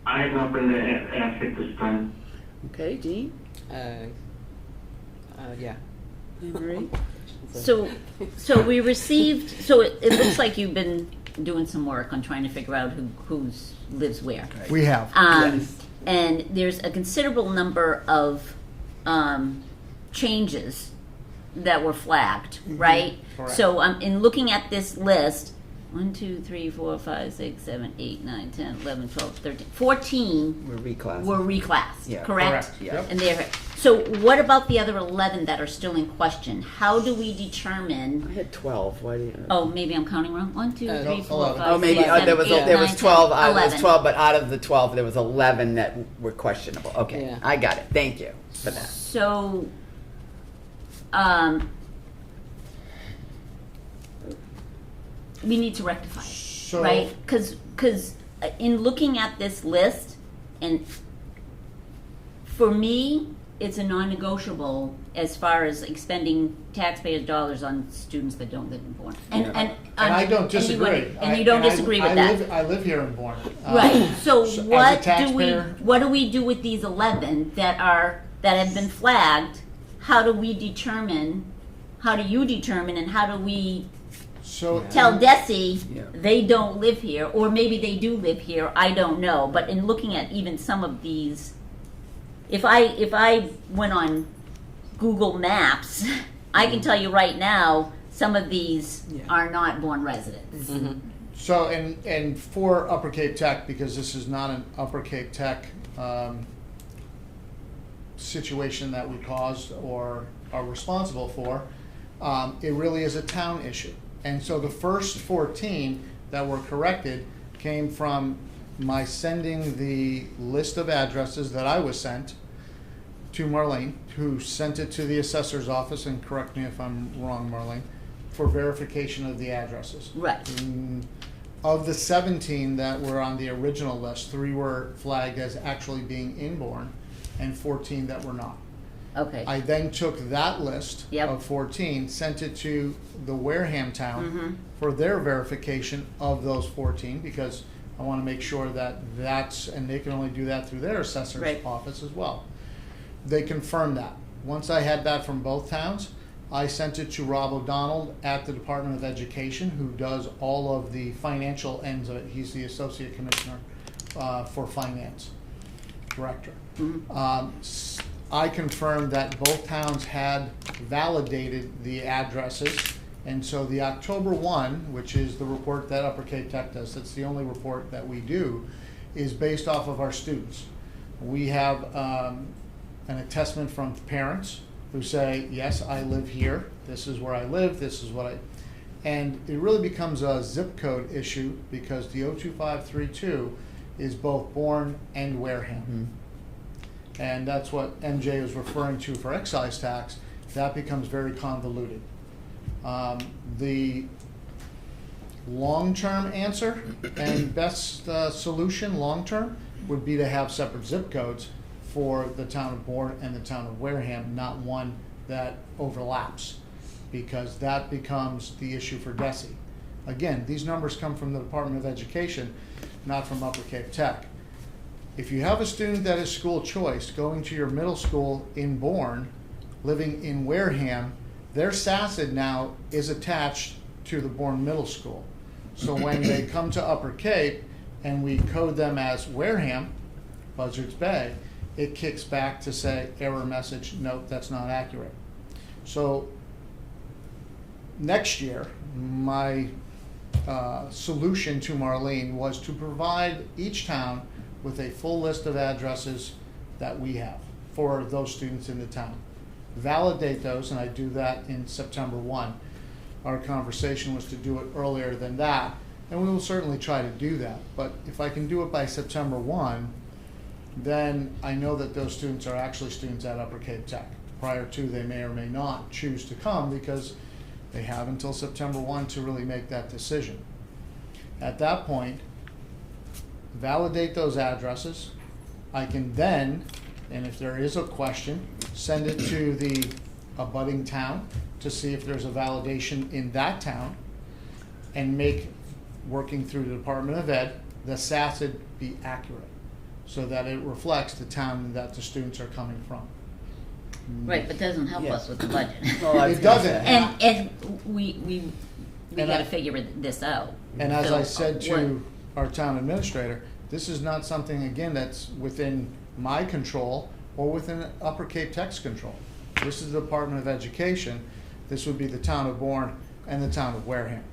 I have nothing to ask at this time. Okay, Dean? Yeah. Marie? So we received, so it looks like you've been doing some work on trying to figure out who lives where. We have. Yes. And there's a considerable number of changes that were flagged, right? Correct. So in looking at this list, 1, 2, 3, 4, 5, 6, 7, 8, 9, 10, 11, 12, 13, 14 We're reclassed. were reclassed, Yeah. correct? Correct. Yep. And they're, so what about the other 11 that are still in question? How do we determine? I had 12. Why do you? Oh, maybe I'm counting wrong. 1, 2, 3, 4, 11. 5, Oh, maybe 6, 7, there was 8, there was 9, 12. 10, There was 11. 12, but out of the 12, there was 11 that were questionable. Okay, Yeah. I got it. Thank you for that. So, we need to rectify it, So- right? Because in looking at this list, and for me, it's a non-negotiable as far as expending taxpayers' dollars on students that don't live in Bourne. And I don't disagree. And you don't disagree with that. I live here in Bourne. Right. So as a what taxpayer- do we do with these 11 that have been flagged? How do we determine? How do you determine? And how do we So tell Desi Yeah. they don't live here, or maybe they do live here? I don't know. But in looking at even some of these, if I went on Google Maps, I can tell you right now some of these are not Bourne residents. So, and for Upper Cape Tech, because this is not an Upper Cape Tech situation that we caused or are responsible for, it really is a town issue. And so the first 14 that were corrected came from my sending the list of addresses that I was sent to Marlene, who sent it to the assessor's office, and correct me if I'm wrong, Marlene, for verification of the addresses. Right. Of the 17 that were on the original list, 3 were flagged as actually being in Bourne, and 14 that were not. Okay. I then took that list Yep. of 14, sent it to the Wareham town for their verification of those 14, because I want to make sure that and they can only do that through their assessor's Right. office as well. They confirmed that. Once I had that from both towns, I sent it to Rob O'Donnell at the Department of Education, who does all of the financial ends of it. He's the Associate Commissioner for Finance, Director. I confirmed that both towns had validated the addresses, and so the October 1, which is the report that Upper Cape Tech does, that's the only report that we do, is based off of our students. We have an attestment from parents who say, yes, I live here, this is where I live, this is what I, and it really becomes a zip code issue because the 02532 is both Bourne and Wareham. And that's what MJ is referring to for excise tax. That becomes very convoluted. The long-term answer and best solution long-term would be to have separate zip codes for the town of Bourne and the town of Wareham, not one that overlaps, because that becomes the issue for DESI. Again, these numbers come from the Department of Education, not from Upper Cape Tech. If you have a student that is school choice going to your middle school in Bourne, living in Wareham, their SACID now is attached to the Bourne Middle School. So when they come to Upper Cape and we code them as Wareham, Buzzards Bay, it kicks back to say error message, nope, that's not accurate. So next year, my solution to Marlene was to provide each town with a full list of addresses that we have for those students in the town. Validate those, and I do that in September 1. Our conversation was to do it earlier than that, and we will certainly try to do that. But if I can do it by September 1, then I know that those students are actually students at Upper Cape Tech. Prior to, they may or may not choose to come because they have until September 1 to really make that decision. At that point, validate those addresses. I can then, and if there is a question, send it to the abutting town to see if there's a validation in that town, and make, working through the Department of Ed, the SACID be accurate so that it reflects the town that the students are coming from. Right, but doesn't help us with the budget. It doesn't. And we And gotta I- figure this out. And as So, I said what- to our town administrator, this is not something, again, that's within my control or within Upper Cape Tech's control. This is the Department of Education. This would be the town of Bourne and the town of Wareham.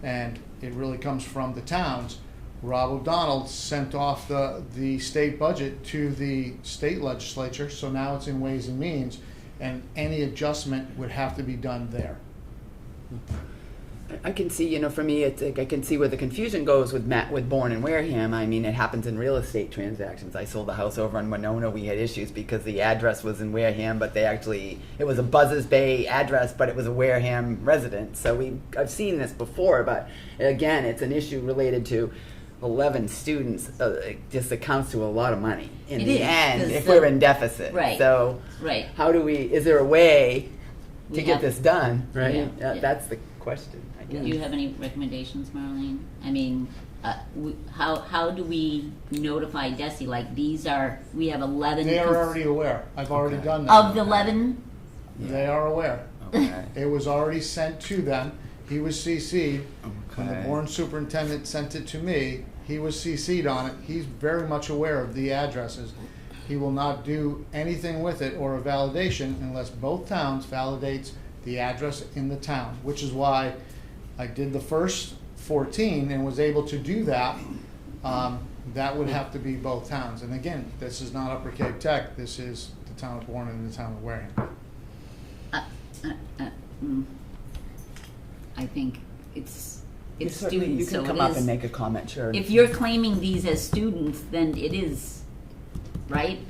And it really comes from the towns. Rob O'Donnell sent off the state budget to the state legislature, so now it's in Ways and Means, and any adjustment would have to be done there. I can see, for me, it's like I can see where the confusion goes with Bourne and Wareham. I mean, it happens in real estate transactions. I sold a house over in Winona. We had issues because the address was in Wareham, but it was a Buzzards Bay address, but it was a Wareham resident. So I've seen this before, but again, it's an issue related to 11 students. It just accounts to a lot of money in the end if we're in deficit. Right. So Right. how do is there a way to We get have- this done, right? Yeah. That's the question, I Do guess. you have any recommendations, Marlene? I mean, how do we notify DESI, like we have 11. They are already aware. I've already done that. Of the 11? They are aware. Okay. It was already sent to them. He was CC'd. When the Okay. Bourne superintendent sent it to me, he was CC'd on it. He's very much aware of the addresses. He will not do anything with it or a validation unless both towns validates the address in the town, which is why I did the first 14 and was able to do that. That would have to be both towns. And again, this is not Upper Cape Tech. This is the town of Bourne and the town of Wareham. I think it's Certainly, students, you can so come it up is- and make a comment, sure. If you're claiming these as students, then it is, right?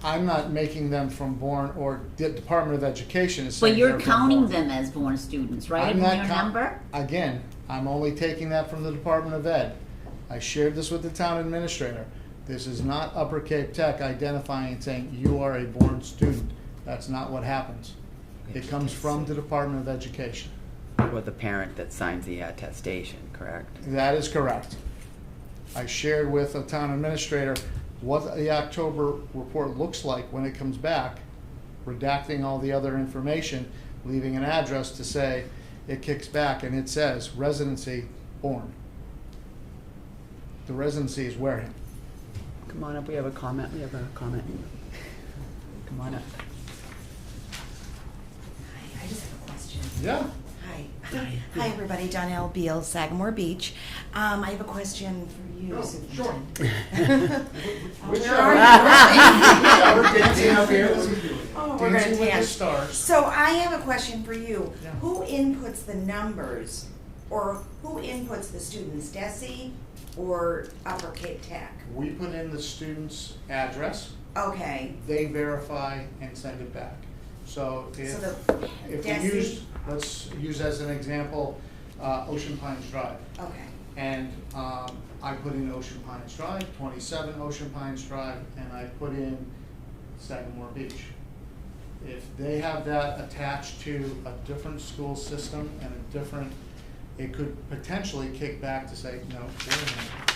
I'm not making them from Bourne, or the Department of Education is saying But you're they're from counting Bourne. them as Bourne students, right? I'm In not your count- number? Again, I'm only taking that from the Department of Ed. I shared this with the town administrator. This is not Upper Cape Tech identifying and saying, you are a Bourne student. That's not what happens. It comes from the Department of Education. Or the parent that signs the attestation, correct? That is correct. I shared with the town administrator what the October report looks like when it comes back, redacting all the other information, leaving an address to say it kicks back, and it says residency Bourne. The residency is Wareham. Come on up, we have a comment. Come on up. I just have a question. Yeah. Hi. Hi, everybody. Donnell Beal, Sagamore Beach. I have a question for you, Superintendent. Which Where are are We're dancing up here. Oh, we're gonna Dancing with the dance. stars. So I have a question for you. Yeah. Who inputs the numbers, or who inputs the students, DESI or Upper Cape Tech? We put in the student's address, Okay. they verify and send it back. So if we DESI use, let's use as an example, Ocean Pines Drive. Okay. And I put in Ocean Pines Drive, 27 Ocean Pines Drive, and I put in Sagamore Beach. If they have that attached to a different school system and a different, it could potentially kick back to say, no, wait a minute.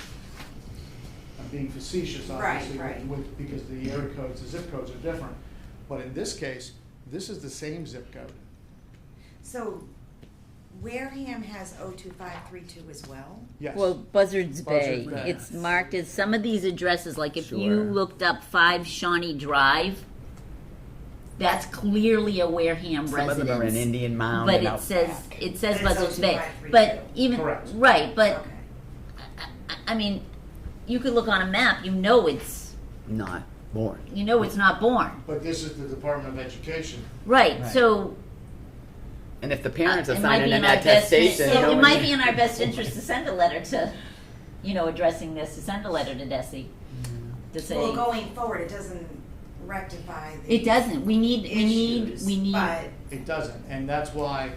I'm being facetious, obviously, Right. because the area codes, the zip codes are different. But in this case, this is the same zip code. So Wareham has 02532 as well? Yes. Well, Buzzards Bay, Buzzards Bay. it's marked as, some of these addresses, like if you Sure. looked up 5 Shawnee Drive, that's clearly a Wareham Some residence. of them are in Indian Mound But and it out says, back. it says But it's Buzzards Bay. 02532. But even, Correct. right, but, Okay. I mean, you could look on a map, you know it's Not Bourne. it's not Bourne. But this is the Department of Education. Right, Right. so And if the parents are it might signing be an in our best, attestation, it no might one- be in our best interest to send a letter to, addressing this, to send a letter to Desi. To say, Well, going forward, it doesn't rectify the. it doesn't, we need, But It doesn't, and that's why,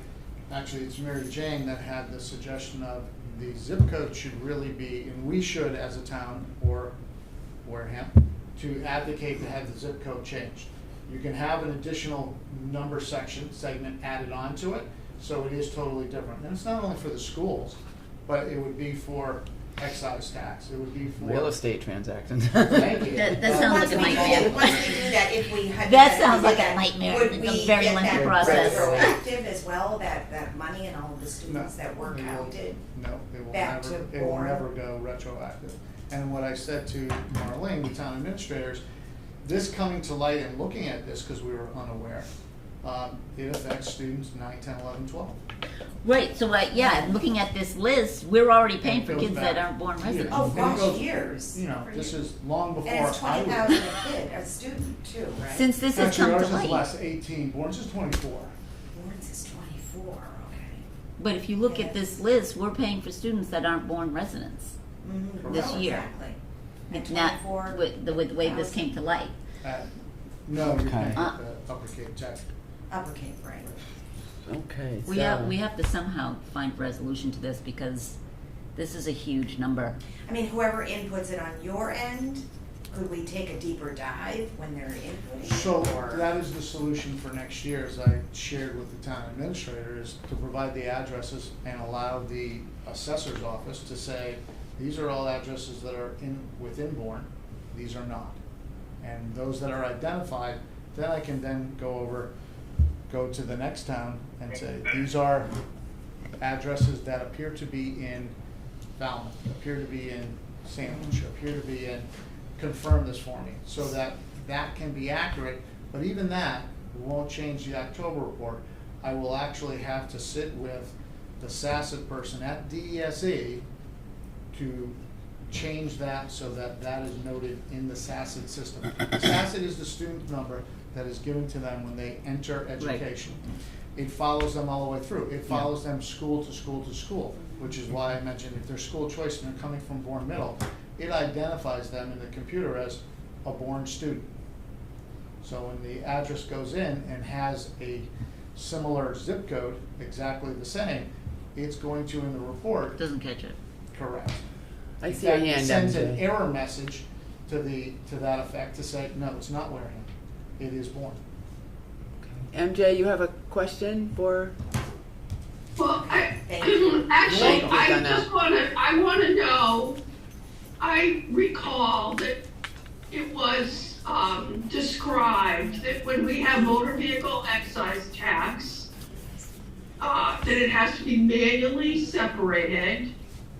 actually, it's Mary Jane that had the suggestion of the zip code should really be, and we should as a town, or Wareham, to advocate to have the zip code changed. You can have an additional number segment added onto it, so it is totally different. And it's not only for the schools, but it would be for excise tax, it would be for. real estate transactions. Thank you. That sounds like a nightmare. Once we do that, if we had. That sounds like a nightmare. Would It's we a very get lengthy that process. retroactive as well, that money and all of the students No, that were it will- counted? No, it will back never, to it will Bourne. never go retroactive. And what I said to Marlene, the town administrators, this coming to light and looking at this, because we were unaware, it affects students 9, 10, 11, 12. right, so, looking at this list, we're already paying And for it goes kids that back aren't born years. residents. Oh, And it gosh, goes- years. You know, this is long before. And it's I was- 20,000 a kid, a student too, right? Since this has Actually, come ours to is light. less 18, Bourne's is 24. Lawrence is 24, okay. But if you look at this list, we're paying for students that aren't born residents Mhm. this No, year. Exactly. It's not, with the way this came to light. No, you're Okay. paying the Upper Cape Tech. Upper Cape, right. Okay, We have to somehow find a resolution to this because this is a huge number. I mean, whoever inputs it on your end, could we take a deeper dive when they're inputting? So or- that is the solution for next year, as I shared with the town administrator, is to provide the addresses and allow the assessor's office to say, these are all addresses that are within Bourne, these are not. And those that are identified, then I can then go to the next town and say, these are addresses that appear to be in Falmouth, appear to be in Sandwich, appear to be in, confirm this for me, so that that can be accurate. But even that won't change the October report. I will actually have to sit with the SACIT person at DESE to change that so that that is noted in the SACIT system. SACIT is the student number that is given to them when they enter education. It follows them all the way through. It follows them school to school to school, which is why I mentioned if they're school choice and they're coming from Bourne Middle, it identifies them in the computer as a Bourne student. So when the address goes in and has a similar zip code, exactly the same, it's going to, in the report. Doesn't catch it. Correct. I In see your fact, hand, it sends an MJ. error message to that effect to say, no, it's not Wareham, it is Bourne. MJ, you have a question for? Well, You're actually, welcome. I wanna know, I recall that it was, described that when we have motor vehicle excise tax, that it has to be manually separated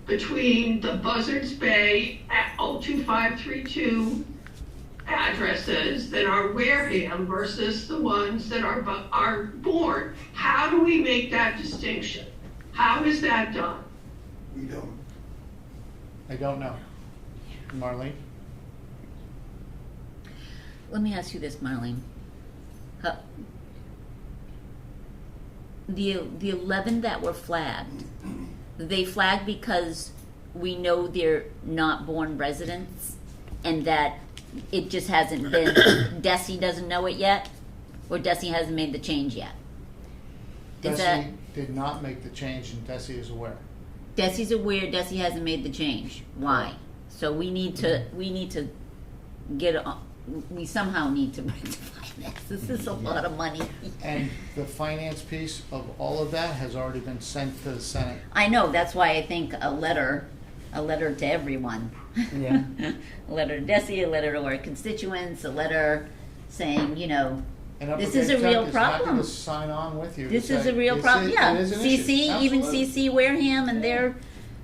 between the Buzzards Bay at 02532 addresses that are Wareham versus the ones that are Bourne. How do we make that distinction? How is that done? We don't. I don't know. Marlene? Let me ask you this, Marlene. The 11 that were flagged, they flagged because we know they're not Bourne residents and that it just hasn't been, Desi doesn't know it yet, or Desi hasn't made the change yet? Is that, Desi did not make the change and Desi is aware. Desi's aware, Desi hasn't made the change. Why? So we need to get, we somehow need to rectify this. This is a lot of money. And the finance piece of all of that has already been sent to the Senate. I know, that's why I think a letter to everyone. Yeah. A letter to Desi, a letter to our constituents, a letter saying, you know, And Upper this is a Cape Tech real is problem. happy to sign on with you. to This is say, a real "Yes, problem, yeah. it is an issue." CC, even Absolutely. CC Wareham and their,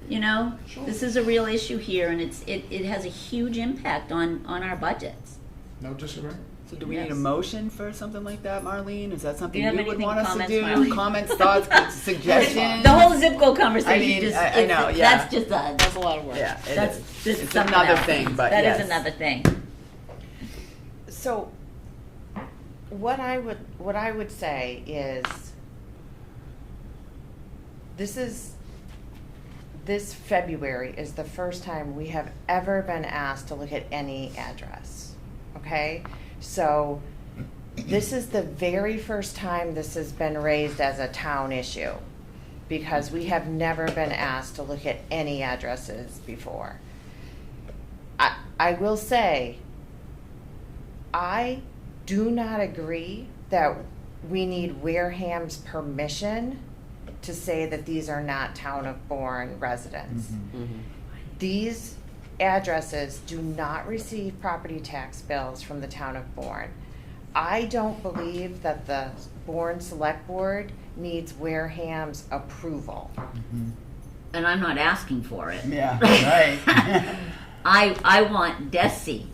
you know, Sure. this is a real issue here and it has a huge impact on our budgets. No disagreement. So do we need a Yes. motion for something like that, Marlene? Is that something Do you have you would anything, want us to comments, do? Marlene? Comments, thoughts, suggestions? The whole zip code conversation. I mean, just, I know, yeah. That's just That's a lot of work. Yeah, it That's is. just It's something another else. thing, but That yes. is another thing. So, what I would say is, this February is the first time we have ever been asked to look at any address, okay? So, this is the very first time this has been raised as a town issue, because we have never been asked to look at any addresses before. I will say, I do not agree that we need Wareham's permission to say that these are not town of Bourne residents. These addresses do not receive property tax bills from the town of Bourne. I don't believe that the Bourne Select Board needs Wareham's approval. And I'm not asking for it. Yeah, right. I want DESI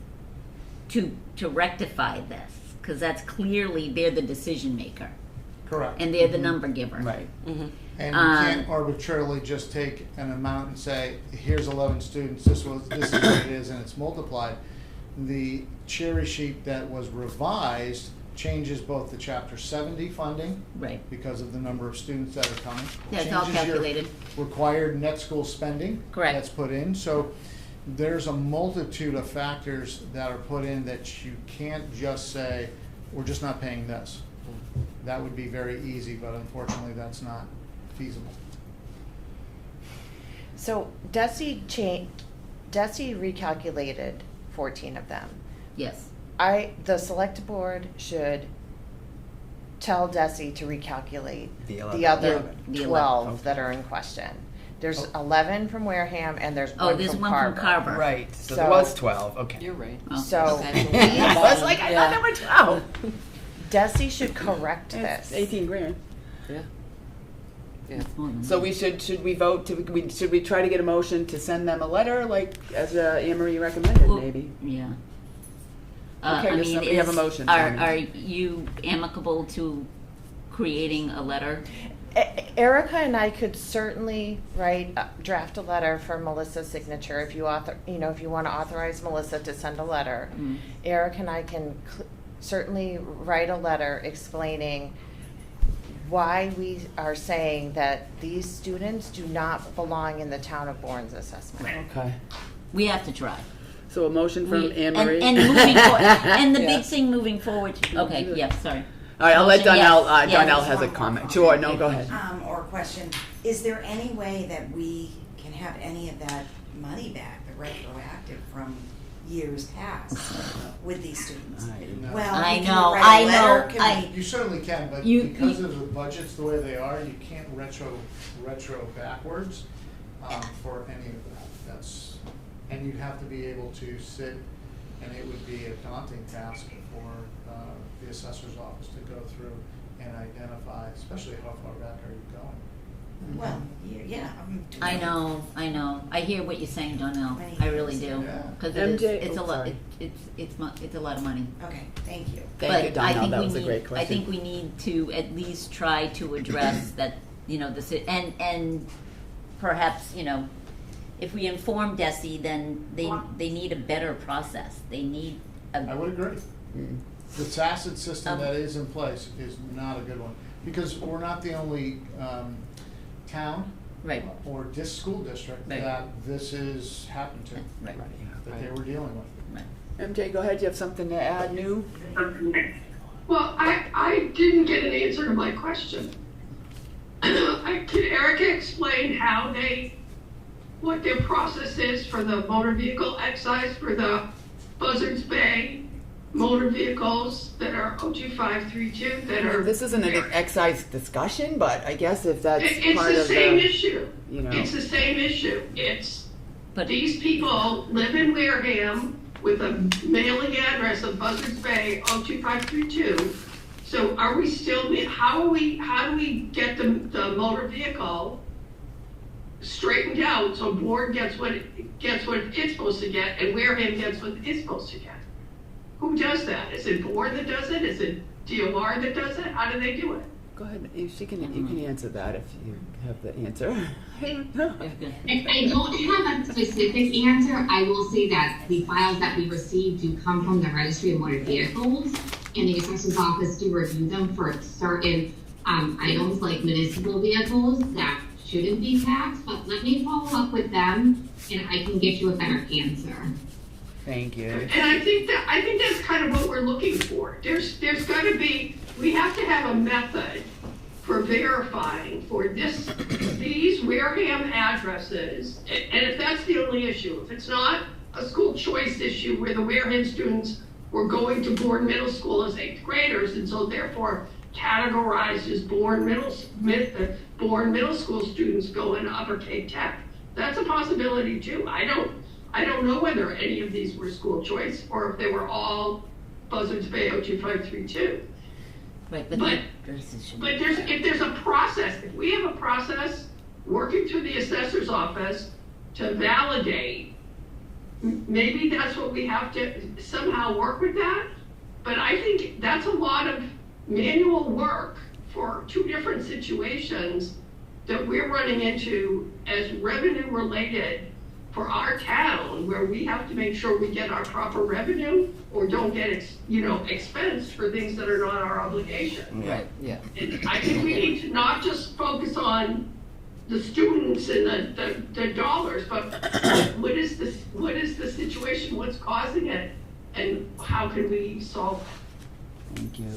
to rectify this, because that's clearly, they're the decision maker. Correct. And they're the number giver. Right. And you can't arbitrarily just take an amount and say, here's 11 students, this is what it is, and it's multiplied. The cherry sheet that was revised changes both the Chapter 70 funding, right, because of the number of students that are coming. Yeah, it's all Changes your calculated. required net school spending. Correct. That's put in. So there's a multitude of factors that are put in that you can't just say, we're just not paying this. That would be very easy, but unfortunately that's not feasible. So DESI recalculated 14 of them. Yes. The select board should tell DESI to recalculate The the other 11. 12 that are in question. There's 11 from Wareham and there's Oh, one there's from one Carver. from Carver. Right, so there was 12, okay. You're right. Oh. So I was like, I thought there were 12. DESI should correct It's this. 18 grand. Yeah. Yeah. That's more than So that. should we vote should we try to get a motion to send them a letter, like, as Anne Marie recommended, Well, maybe? Yeah. Okay, I does mean, somebody have a motion? Are you amicable to creating a letter? Erica and I could certainly draft a letter for Melissa's signature if you want to authorize Melissa to send a letter. Eric and I can certainly write a letter explaining why we are saying that these students do not belong in the town of Bourne's assessment. Okay. We have to try. So a motion from We- Anne Marie? And moving forward, and the Yeah. big thing moving forward, okay, yeah, sorry. All right, I'll let Motion, yes, Donnell, yes. Donnell has a comment. Sure, no, go ahead. Or question, is there any way that we can have any of that money back, the retroactive from years past with these students? Well, I we know, can write a I letter, know, can we- You certainly can, but You- because of the budgets the way they are, you can't retro backwards for any of that. And you'd have to be able to sit, and it would be a daunting task for the assessor's office to go through and identify, especially how far back are you going? Well, yeah. I know. I hear what you're saying, Donnell. Many I really years. do. Yeah. Because MJ it's a oh, lot, sorry. it's a lot of money. Okay, thank you. Thank you, But I Donnell, think that we was a need, great I question. think we need to at least try to address that, and perhaps, if we inform DESI, then they need a better process. They need I would agree. The tacit system that is in place is not a good one, because we're not the only town Right. or school district Right. that this has happened to, Right. that they were dealing with. MJ, go ahead, you have something to add new? Well, I didn't get an answer to my question. Can Erica explain what their process is for the motor vehicle excise for the Buzzards Bay motor vehicles that are 02532 that are... This isn't an excise discussion, but I guess if that's It's part the of the... same issue. You know. It's the same issue. These people live in Wareham with a mailing address of Buzzards Bay 02532. So are we still, how do we get the motor vehicle straightened out so Bourne gets what it's supposed to get and Wareham gets what it's supposed to get? Who does that? Is it Bourne that does it? Is it DOR that does it? How do they do it? Go ahead, you can answer that if you have the answer. I don't know. I don't have a specific answer. I will say that the files that we receive do come from the Registry of Motor Vehicles, and the assessor's office do review them for certain items like municipal vehicles that shouldn't be taxed. But let me follow up with them, and I can get you a better answer. Thank you. And I think that's kind of what we're looking for. There's got to be, we have to have a method for verifying for these Wareham addresses. And if that's the only issue, if it's not a school choice issue where the Wareham students were going to Bourne Middle School as 8th graders, and so therefore categorized as Bourne Middle School students go into Upper Cape Tech. That's a possibility too. I don't know whether any of these were school choice or if they were all Buzzards Bay 02532. Right, but if there's a process, if we have a process working through the assessor's office to validate, maybe that's what we have to somehow work with that. But I think that's a lot of manual work for two different situations that we're running into as revenue related for our town, where we have to make sure we get our proper revenue or don't get expense for things that are not our obligation. Right, yeah. And I think we need to not just focus on the students and the dollars, but what is the situation, what's causing it, and how can we solve it? Thank you.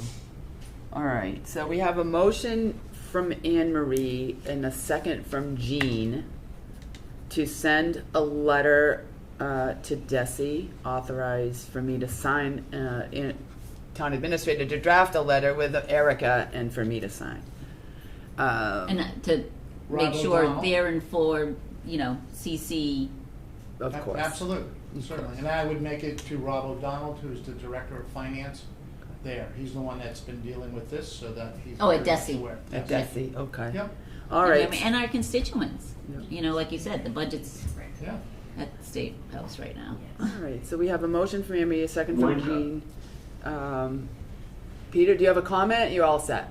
All right, so we have a motion from Anne Marie and a second from Jean to send a letter to Desi, authorized for me to sign, town administrator to draft a letter with Erica and for me to sign. And to Rob make sure O'Donnell. they're informed, CC. Of course. Absolutely, certainly. And I would make it to Rob O'Donnell, who's the Director of Finance there. He's the one that's been dealing with this, so that he's. Oh, at very Desi. aware. At Yes. Desi, okay. Yep. All right. And our constituents. Yep. Like you said, the budget's Yeah. at the State House right now. All right, so we have a motion from Anne Marie, a second from Monica. Jean. Peter, do you have a comment? You're all set.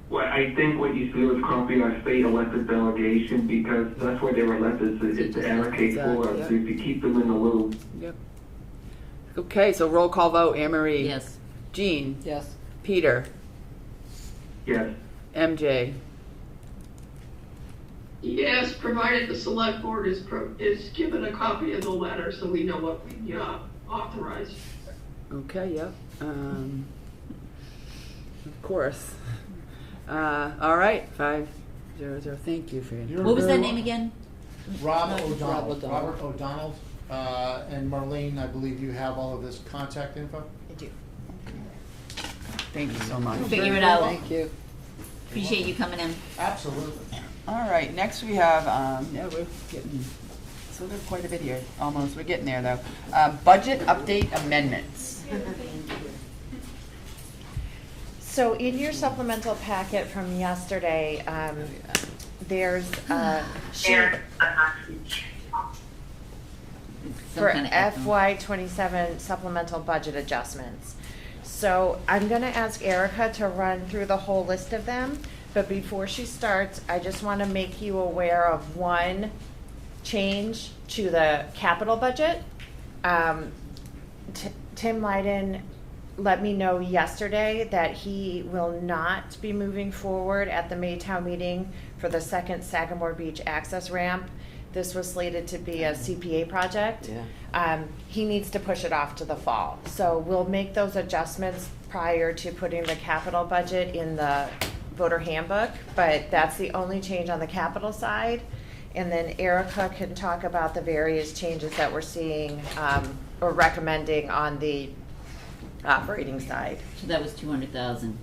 Well, I think what you do is copy our state elected delegation, because that's where they were elected, is to advocate for us, Exactly, to keep them in the loop. Yep. Okay, so roll call vote, Anne Marie. Yes. Jean. Yes. Peter. Yes. MJ. Yes, provided the select board is given a copy of the letter so we know what we authorized. Okay, yep. Of course. All right, 500. Thank you for your. You're What was that very name wel- again? Rob No, O'Donnell. Rob O'Donnell. Robert O'Donnell. And Marlene, I believe you have all of this contact info? I do. Thank you so much. Figure it out. Thank you. Appreciate you coming in. Absolutely. All right, next we have, we're getting, so there's quite a bit here, almost, we're getting there though. Budget update amendments. So in your supplemental packet from yesterday, there's a sheet for Some kind of echo. FY27 supplemental budget adjustments. So I'm gonna ask Erica to run through the whole list of them, but before she starts, I just wanna make you aware of one change to the capital budget. Tim Lyden let me know yesterday that he will not be moving forward at the Maytown meeting for the second Sagamore Beach access ramp. This was slated to be a CPA project. Yeah. He needs to push it off to the fall. So we'll make those adjustments prior to putting the capital budget in the voter handbook, but that's the only change on the capital side. And then Erica can talk about the various changes that we're seeing or recommending on the operating side. So that was 200,000.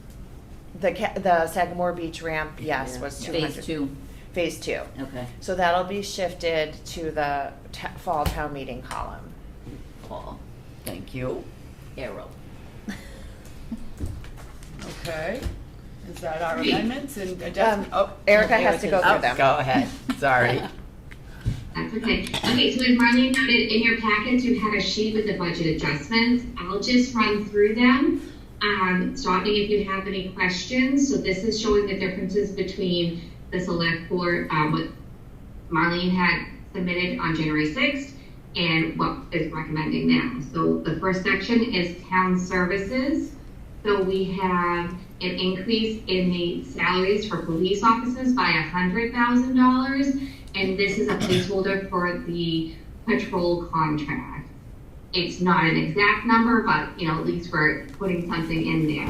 The Sagamore Beach ramp, yes, Yeah. was 200. Phase 2. Phase 2. Okay. So that'll be shifted to the fall town meeting column. Paul. Thank you. Arrow. Okay. Is that our amendments and adjustments? Erica has to go through them. Go ahead, sorry. That's okay. Okay, so as Marlene noted, in your packets, you had a sheet with the budget adjustments. I'll just run through them. Stop me if you have any questions. So this is showing the differences between the select board, what Marlene had submitted on January 6th and what is recommending now. So the first section is town services. So we have an increase in the salaries for police officers by $100,000. And this is a placeholder for the patrol contract. It's not an exact number, but at least we're putting something in there.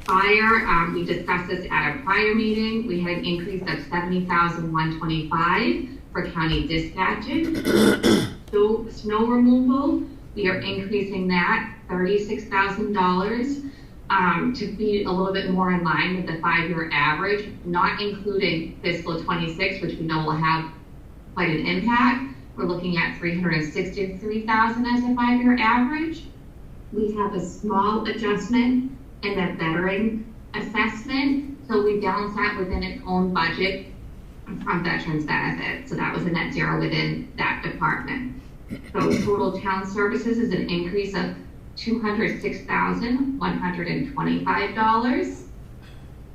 Fire, we discussed this at a prior meeting. We had an increase of $70,125 for county dispatches. So snow removal, we are increasing that $36,000 to be a little bit more in line with the 5-year average, not including fiscal 26, which we know will have quite an impact. We're looking at $363,000 as a 5-year average. We have a small adjustment in the veteran assessment. So we balance that within its own budget from veterans benefits. So that was a net zero within that department. So total town services is an increase of $206,125.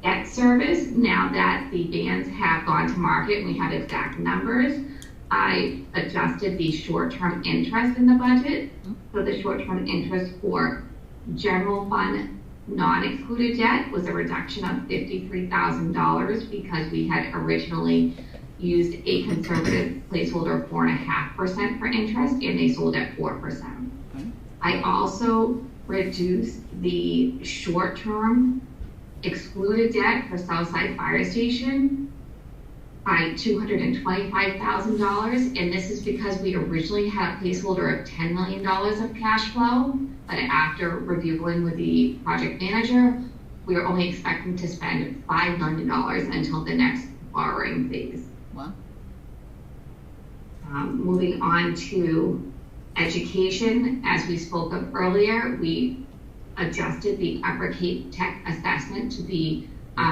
Debt service, now that the bans have gone to market and we have exact numbers, I adjusted the short-term interest in the budget. So the short-term interest for general fund non-excluded debt was a reduction of $53,000 because we had originally used a conservative placeholder of 4.5% for interest and they sold at 4%. I also reduced the short-term excluded debt for Southside Fire Station by $225,000, and this is because we originally had a placeholder of $10 million of cash flow, but after reviewing with the project manager, we are only expecting to spend $5 million until the next borrowing phase. Wow. Moving on to education, as we spoke of earlier, we adjusted the Upper Cape Tech assessment to the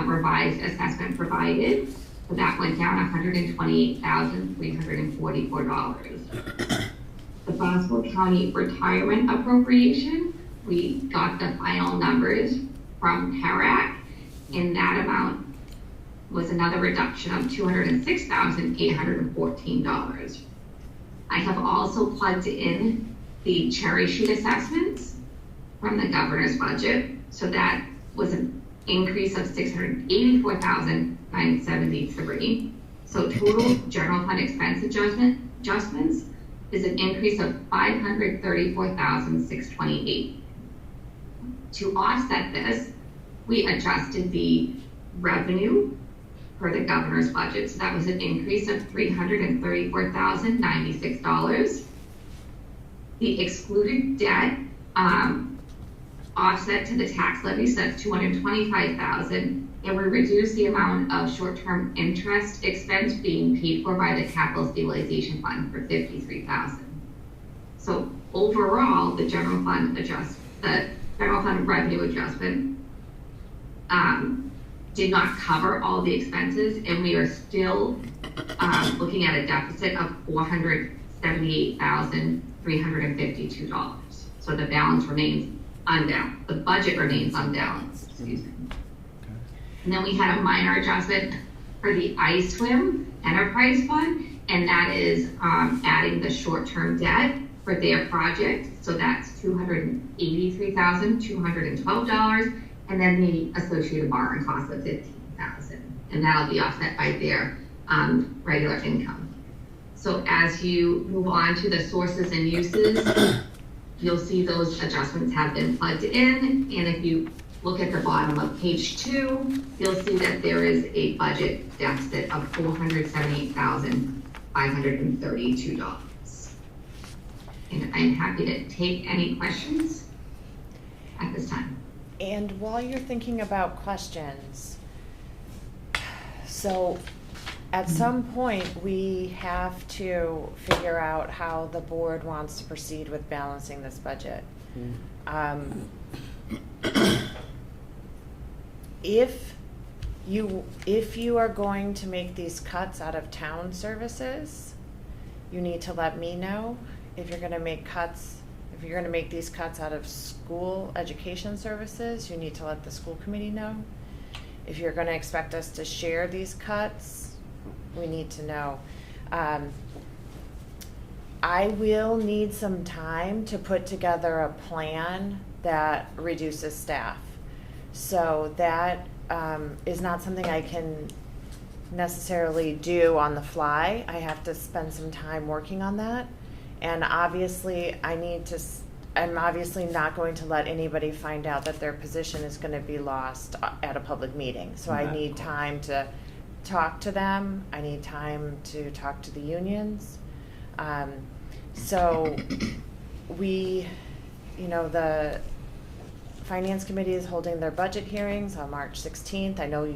revised assessment provided. So that went down $128,344. The Boswell County retirement appropriation, we got the final numbers from HERAC, and that amount was another reduction of $206,814. I have also plugged in the cherry sheet assessments from the governor's budget. So that was an increase of $684,973. So total general fund expense adjustments is an increase of $534,628. To offset this, we adjusted the revenue for the governor's budget. So that was an increase of $334,096. The excluded debt offset to the tax levy, so that's $225,000. And we reduced the amount of short-term interest expense being paid for by the capital stabilization fund for $53,000. So overall, the general fund revenue adjustment did not cover all the expenses, and we are still looking at a deficit of $478,352. So the balance remains unbalanced. The budget remains unbalanced. Excuse me. And then we had a minor adjustment for the iSwim Enterprise Fund, and that is adding the short-term debt for their project. So that's $283,212, and then the associated borrowing cost of $15,000, and that'll be offset by their regular income. So as you move on to the sources and uses, you'll see those adjustments have been plugged in, and if you look at the bottom of page 2, you'll see that there is a budget deficit of $478,532. And I'm happy to take any questions at this time. And while you're thinking about questions, so at some point we have to figure out how the board wants to proceed with balancing this budget. If you are going to make these cuts out of town services, you need to let me know if you're gonna make cuts. If you're gonna make these cuts out of school education services, you need to let the school committee know. If you're gonna expect us to share these cuts, we need to know. I will need some time to put together a plan that reduces staff. So that is not something I can necessarily do on the fly. I have to spend some time working on that. And obviously, I'm obviously not going to let anybody find out that their position is going to be lost at a public meeting. So I need time to talk to them. I need time to talk to the unions. So we, the Finance Committee is holding their budget hearings on March 16th. I know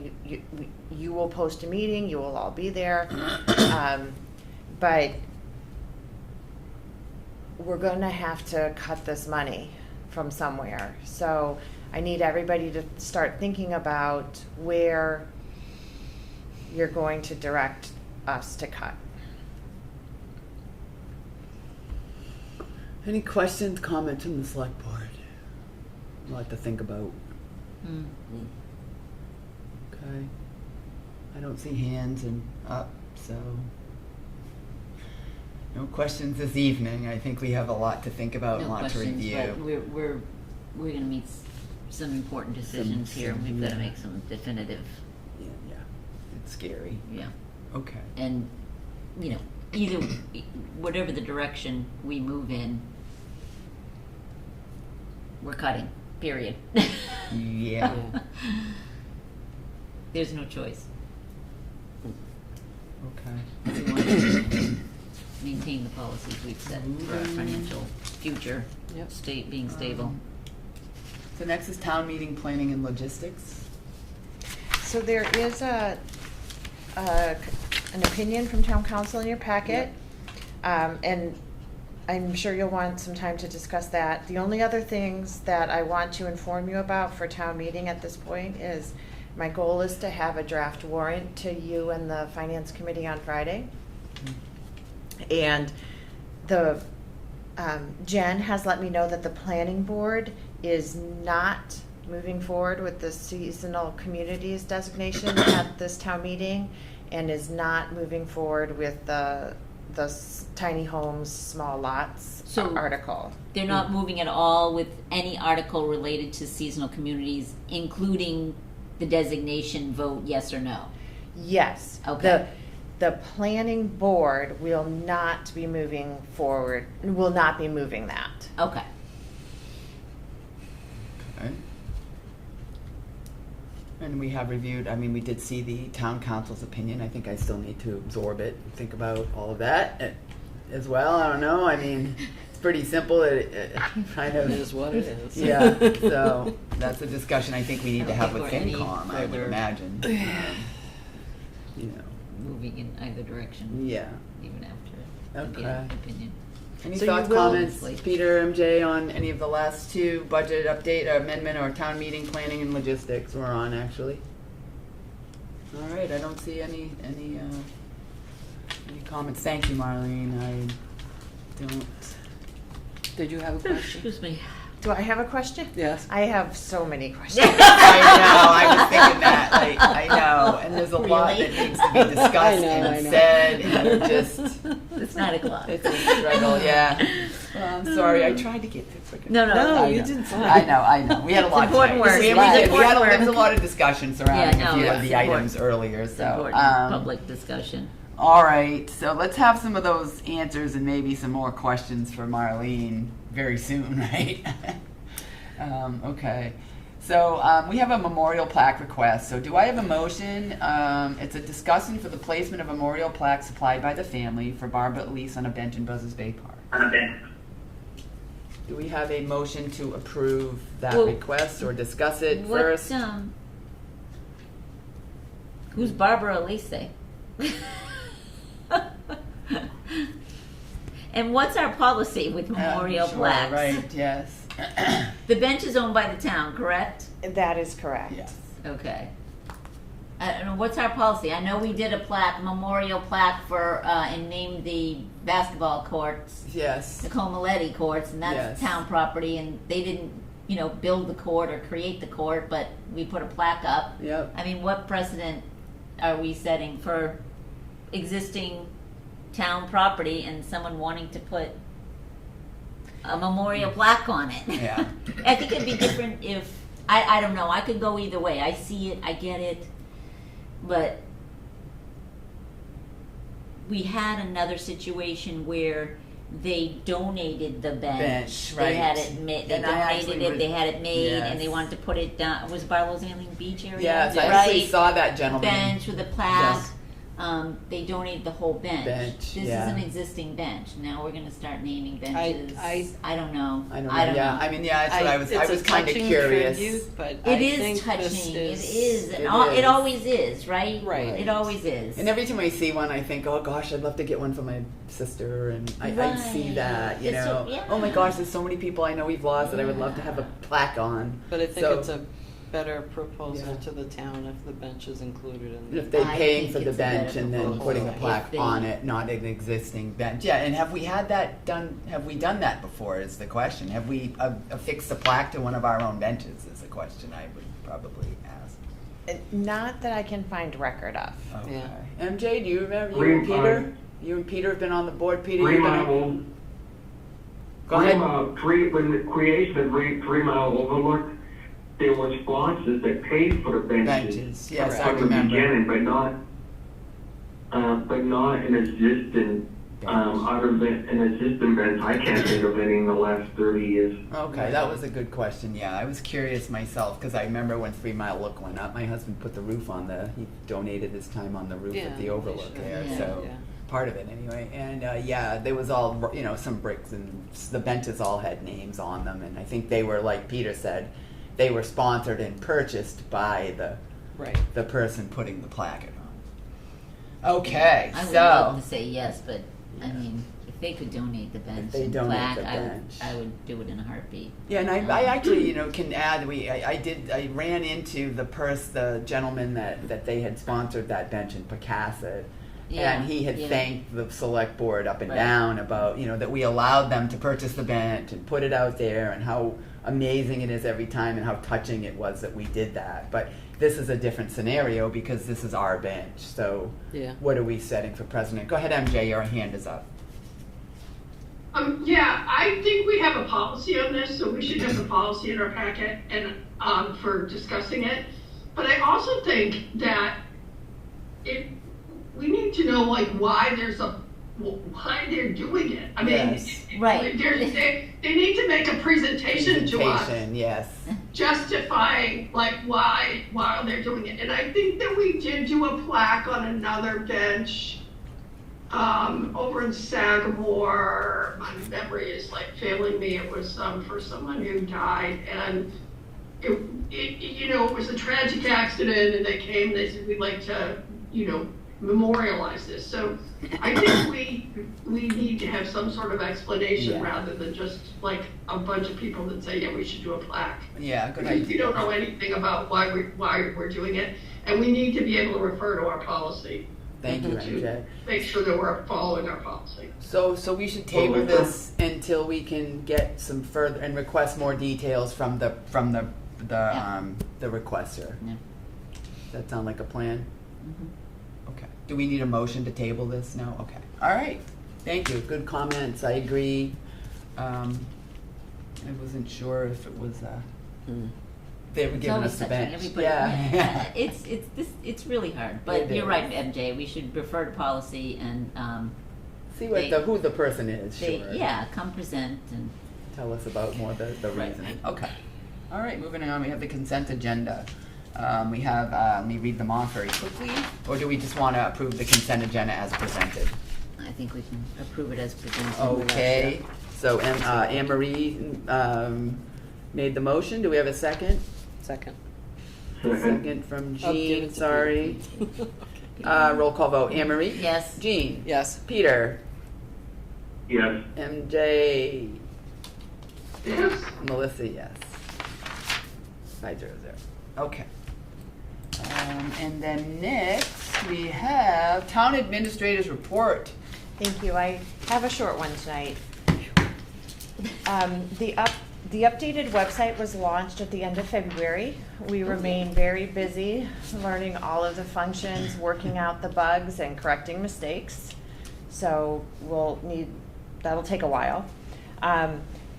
you will post a meeting. You will all be there. But we're going to have to cut this money from somewhere. So I need everybody to start thinking about where you're going to direct us to cut. Any questions, comments from the select board? A lot to think about. Okay. I don't see hands and up, so no questions this evening. I think we have a lot to think about and a lot to review. But we're going to meet some important decisions here. We've got to make some definitive. Yeah. It's scary. Yeah. Okay. And either whatever the direction we move in, we're cutting. Period. Yeah. There's no choice. Okay. We want to maintain the policies we've set for our financial future, state being stable. So next is town meeting planning and logistics. So there is an opinion from town council in your packet, and I'm sure you'll want some time to discuss that. The only other things that I want to inform you about for town meeting at this point is my goal is to have a draft warrant to you and the Finance Committee on Friday. And the Jen has let me know that the planning board is not moving forward with the seasonal communities designation at this town meeting, and is not moving forward with the tiny homes, small lots article. They're not moving at all with any article related to seasonal communities, including the designation vote, yes or no? Yes. Okay. The planning board will not be moving forward, will not be moving that. Okay. Okay. And we have reviewed, we did see the town council's opinion. I think I still need to absorb it and think about all of that as well. I don't know. It's pretty simple. It kind of is what it is. Yeah. So that's a discussion I think we need to have with FinCom, I would imagine. Moving in either direction. Yeah. Even after the opinion. Any thoughts, comments, Peter, MJ, on any of the last two budget update, or amendment, or town meeting planning and logistics we're on, actually? All right, I don't see any comments. Thank you, Marlene. I don't. Did you have a question? Excuse me. Do I have a question? Yes. I have so many questions. I know, I was thinking that. I know, and there's a lot that needs to be discussed and said, and just... It's 9 o'clock. It's a struggle, yeah. Well, I'm sorry, I tried to get this. No, you did fine. I know. We had a lot important today. work. We It's important there was a lot of discussion surrounding a few of it's the items earlier, It's so. important public discussion. All right, so let's have some of those answers and maybe some more questions for Marlene very soon, right? Okay, so we have a memorial plaque request. So do I have a motion? It's a discussion for the placement of a memorial plaque supplied by the family for Barbara Elise on a bench in Buzzards Bay Park. Do we have a motion to approve that request or discuss it first? Who's Barbara Elise? And what's our policy with memorial plaques? Right, yes. The bench is owned by the town, correct? That is correct. Yes. Okay. I don't know, what's our policy? I know we did a plaque, memorial plaque for, and named the basketball courts, Yes. the Comoletti courts, and that's Yes. town property, and they didn't, build the court or create the court, but we put a plaque up. Yep. I mean, what precedent are we setting for existing town property and someone wanting to put a memorial plaque on it? Yeah. I think it'd be different if, I don't know, I could go either way. I see it, I get it, but we had another situation where they donated the bench. Bench, right. They had it made, they And I donated actually it, would- they had it made, and they Yes. wanted to put it down, it was Barlow's Landing Beach area? Yes, I right? actually saw that gentleman. Bench with a plaque. Yes. They donated the whole bench. Bench, This yeah. is an existing bench. Now we're gonna start naming benches. I don't know. I don't know. Yeah, I mean, yeah, that's what I was. I It's a was kind of touching curious. tribute, but It I is think touching. this It is. It It is. always is, right? Right. It always is. And every time I see one, I think, oh gosh, I'd love to get one for my sister, and I see Right. that, you It's know. yeah. Oh my gosh, there's so many people I know we've lost that I would love to have a plaque on. But I think So, it's a better proposal Yeah. to the town if the bench is included in if they're I paying think for the it's a better bench and then proposal. putting a If plaque they- on it, not an existing bench. Yeah, and have we had that done? Have we done that before? Is the question. Have we affixed a plaque to one of our own benches? Is the question I would probably ask. Not that I can find record of. Okay. Yeah. MJ, do you remember you Green and Peter? Pine. You and Peter have been on the board. Peter, Three you've been Mile, on. Go ahead. when the creation of 3 Mile Overlook, there were sponsors that paid for the benches. Benches, yes, from I the remember. beginning, but not an existing, an existing bench. I can't think of any in the last 30 years. Okay, that was a good question. Yeah, I was curious myself because I remember when 3 Mile Look went up, my husband put the roof on he donated his time on the roof Yeah, of the overlook sure. there. Yeah. So Yeah. part of it anyway. And yeah, there was all, some bricks and the benches all had names on them. And I think they were, like Peter said, they were sponsored and purchased by Right. the person putting the placard on. Okay, I would so. love to say yes, but I mean, if they could donate the bench they and donate plaque, the bench. I would do it in a heartbeat. Yeah, and I actually, can add, I ran into the gentleman that they had sponsored that bench in Pecasset. Yeah, And he had yeah. thanked the select board up and Right. down about, that we allowed them to purchase the bench and put it out there and how amazing it is every time and how touching it was that we did that. But this is a different scenario because this is our bench. So Yeah. what are we setting for precedent? Go ahead, MJ, your hand is up. Yeah, I think we have a policy on this, so we should have a policy in our packet and, for discussing it. But I also think that we need to know, why why they're doing it. I mean, Yes. Right. They need to make a presentation to us Presentation, yes. justifying why they're doing it. And I think that we did do a plaque on another bench over in Sagamore. My memory is failing me. It was for someone who died, and it was a tragic accident. And they came. They said we'd like to memorialize this. So I think we need to have some sort of explanation Yeah. rather than just a bunch of people that say, yeah, we should do a plaque. Yeah, good Because idea. we don't know anything about why we're doing it, and we need to be able to refer to our policy Thank you, to MJ. make sure that we're following our policy. So we should table this until we can get some further and request more details from the requester. Yeah. Does that sound like a plan? Mhm. Okay. Do we need a motion to table this now? Okay. All right. Thank you. Good comments. I agree. I wasn't sure if it was they were It's giving always us the touching. bench. Everybody, Yeah. it's really hard. But It you're is. right, MJ. We should refer to policy and See what They- who the person is. they, Sure. yeah, come present and Tell us about more the Right. reasoning. Okay. All right, moving on, we have the consent agenda. We have, let me read them off very quickly, or do we just want to approve the consent agenda as presented? I think we can approve it as presented. Okay, so Anne Marie made the motion, do we have a second? Second. Second from I'll give Jean, it to sorry. Roll call vote, Anne Marie? Yes. Jean? Yes. Peter? Yes. MJ? Yes. Melissa, yes. 500. Okay. And then next, we have Town Administrator's Report. Thank you. I have a short one tonight. The updated website was launched at the end of February. We remain very busy learning all of the functions, working out the bugs, and correcting mistakes. So that'll take a while.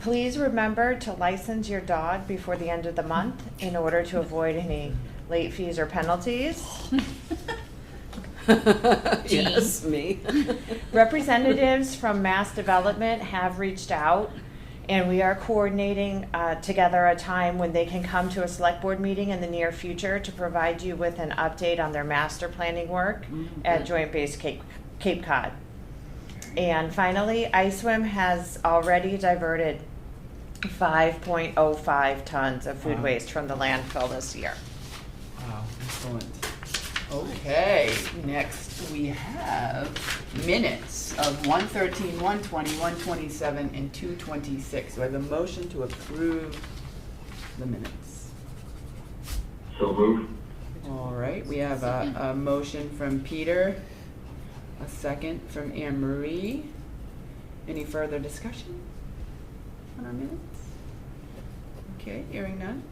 Please remember to license your dog before the end of the month in order to avoid any late fees or penalties. Yes, me. Representatives from Mass Development have reached out, and we are coordinating together a time when they can come to a select board meeting in the near future to provide you with an update on their master planning work at Joint Base Cape Cod. And finally, ISWIM has already diverted 5.05 tons of food waste from the landfill this year. Wow, excellent. Okay, next we have minutes of 1:13, 1:20, 1:27, and 2:26. So I have a motion to approve the minutes. So move. All right, we have a motion from Peter, a second from Anne Marie. Any further discussion on our minutes? Okay, hearing none.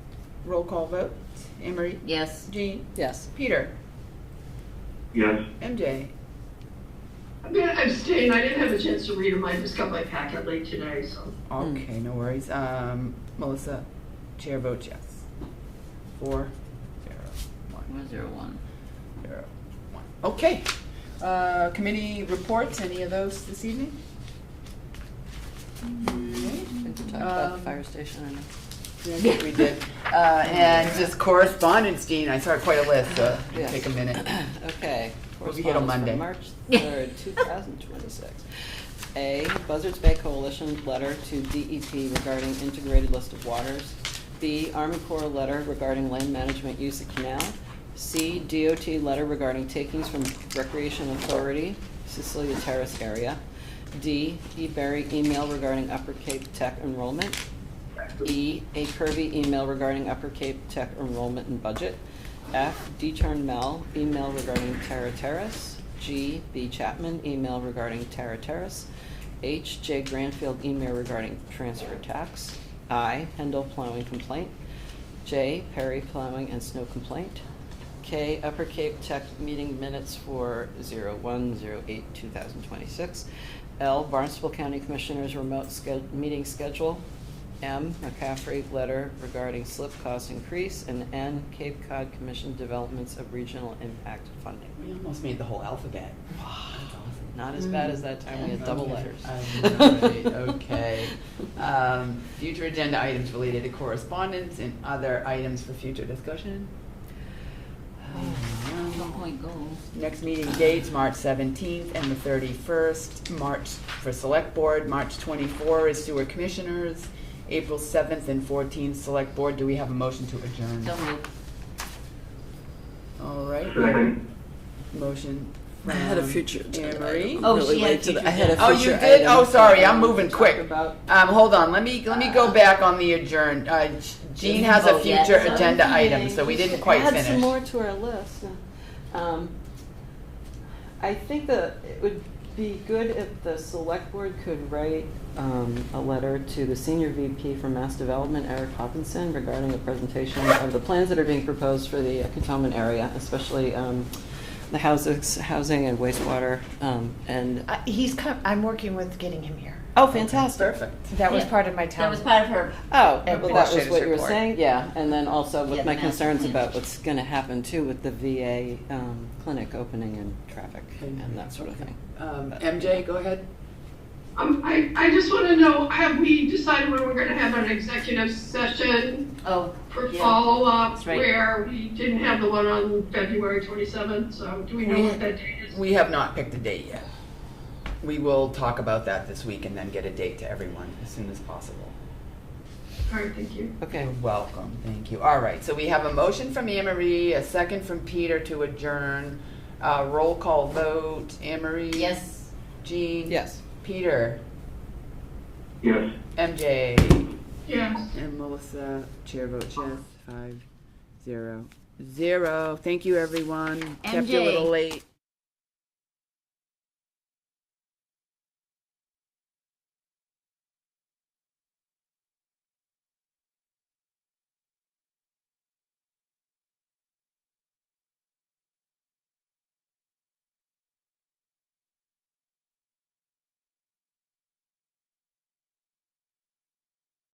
Roll call vote. Anne Marie? Yes. Jean? Yes. Peter? Yes. MJ? I'm gonna abstain. I didn't have a chance to read them. I just got my packet late today, so. Okay, no worries. Melissa? Chair votes yes. 4-0-1. 101. 0-1. Okay. Committee reports, any of those this evening? We talked about the fire station, I know. Yeah, I think we did. And just correspondence, Jean, I saw quite a list, so Yes. take a minute. Okay. We'll be here till Monday. March 3rd, 2026. A, Buzzards Bay Coalition letter to DEP regarding integrated list of waters. B, Army Corps letter regarding land management use of canal. C, DOT letter regarding takings from Recreation Authority, Cecilia Terrace area. D, E. Berry email regarding Upper Cape Tech enrollment. E, A. Kirby email regarding Upper Cape Tech enrollment and budget. F, D. Turnmel email regarding Terra Terrace. G, B. Chapman email regarding Terra Terrace. H, J. Granfield email regarding transfer tax. I, Hendel plowing complaint. J, Perry plowing and snow complaint. K, Upper Cape Tech meeting minutes for 01/08/2026. L, Barnstable County Commissioners remote meeting schedule. M, McCaffrey letter regarding slip cost increase. And N, Cape Cod Commission developments of regional impact funding. We almost made the whole alphabet. Wow, that's awesome. Not as bad as that time we had double letters. Okay. Future agenda items related to correspondence and other items for future discussion. 1 goals. Next meeting dates, March 17th and the 31st. March for Select Board, March 24 is Sewer Commissioners, April 7th and 14th Select Board. Do we have a motion to adjourn? So moved. All right. Second. Motion I had a from future Anne agenda Marie. item. Oh, Really she had late to the- future I had a agenda. Oh, you future did? item Oh, sorry, I'm to moving talk quick. about. Hold on, let me go back on the adjourn. Jean has a vote yet. future agenda item, so we didn't quite Add some finish. more to our list. I think that it would be good if the select board could write a letter to the senior VP for Mass Development, Eric Hopkinson, regarding a presentation of the plans that are being proposed for the cantonment area, especially the housing and wastewater, and. I'm working with getting him here. Oh, fantastic. Perfect. That was Yeah. part of my town. That was part of her. Oh, And well, that was administrator's what you were report. saying, yeah, and then also Yeah, with the my master concerns plan. about what's gonna happen too with the VA clinic opening and traffic and that sort of thing. MJ, go ahead. I just want to know, have we decided when we're going to have an executive session Oh, for yeah. follow-up That's right. where we didn't have the one on February 27th? So do we know what that date is? We have not picked a date yet. We will talk about that this week and then get a date to everyone as soon as possible. All right, thank you. Okay. You're welcome, thank you. All right, so we have a motion from Anne Marie, a second from Peter to adjourn. Roll call vote, Anne Marie? Yes. Jean? Yes. Peter? Yes. MJ? Yes. And Melissa, chair votes yes, 5-0. 0. Thank you, everyone. Kept you a MJ. little late.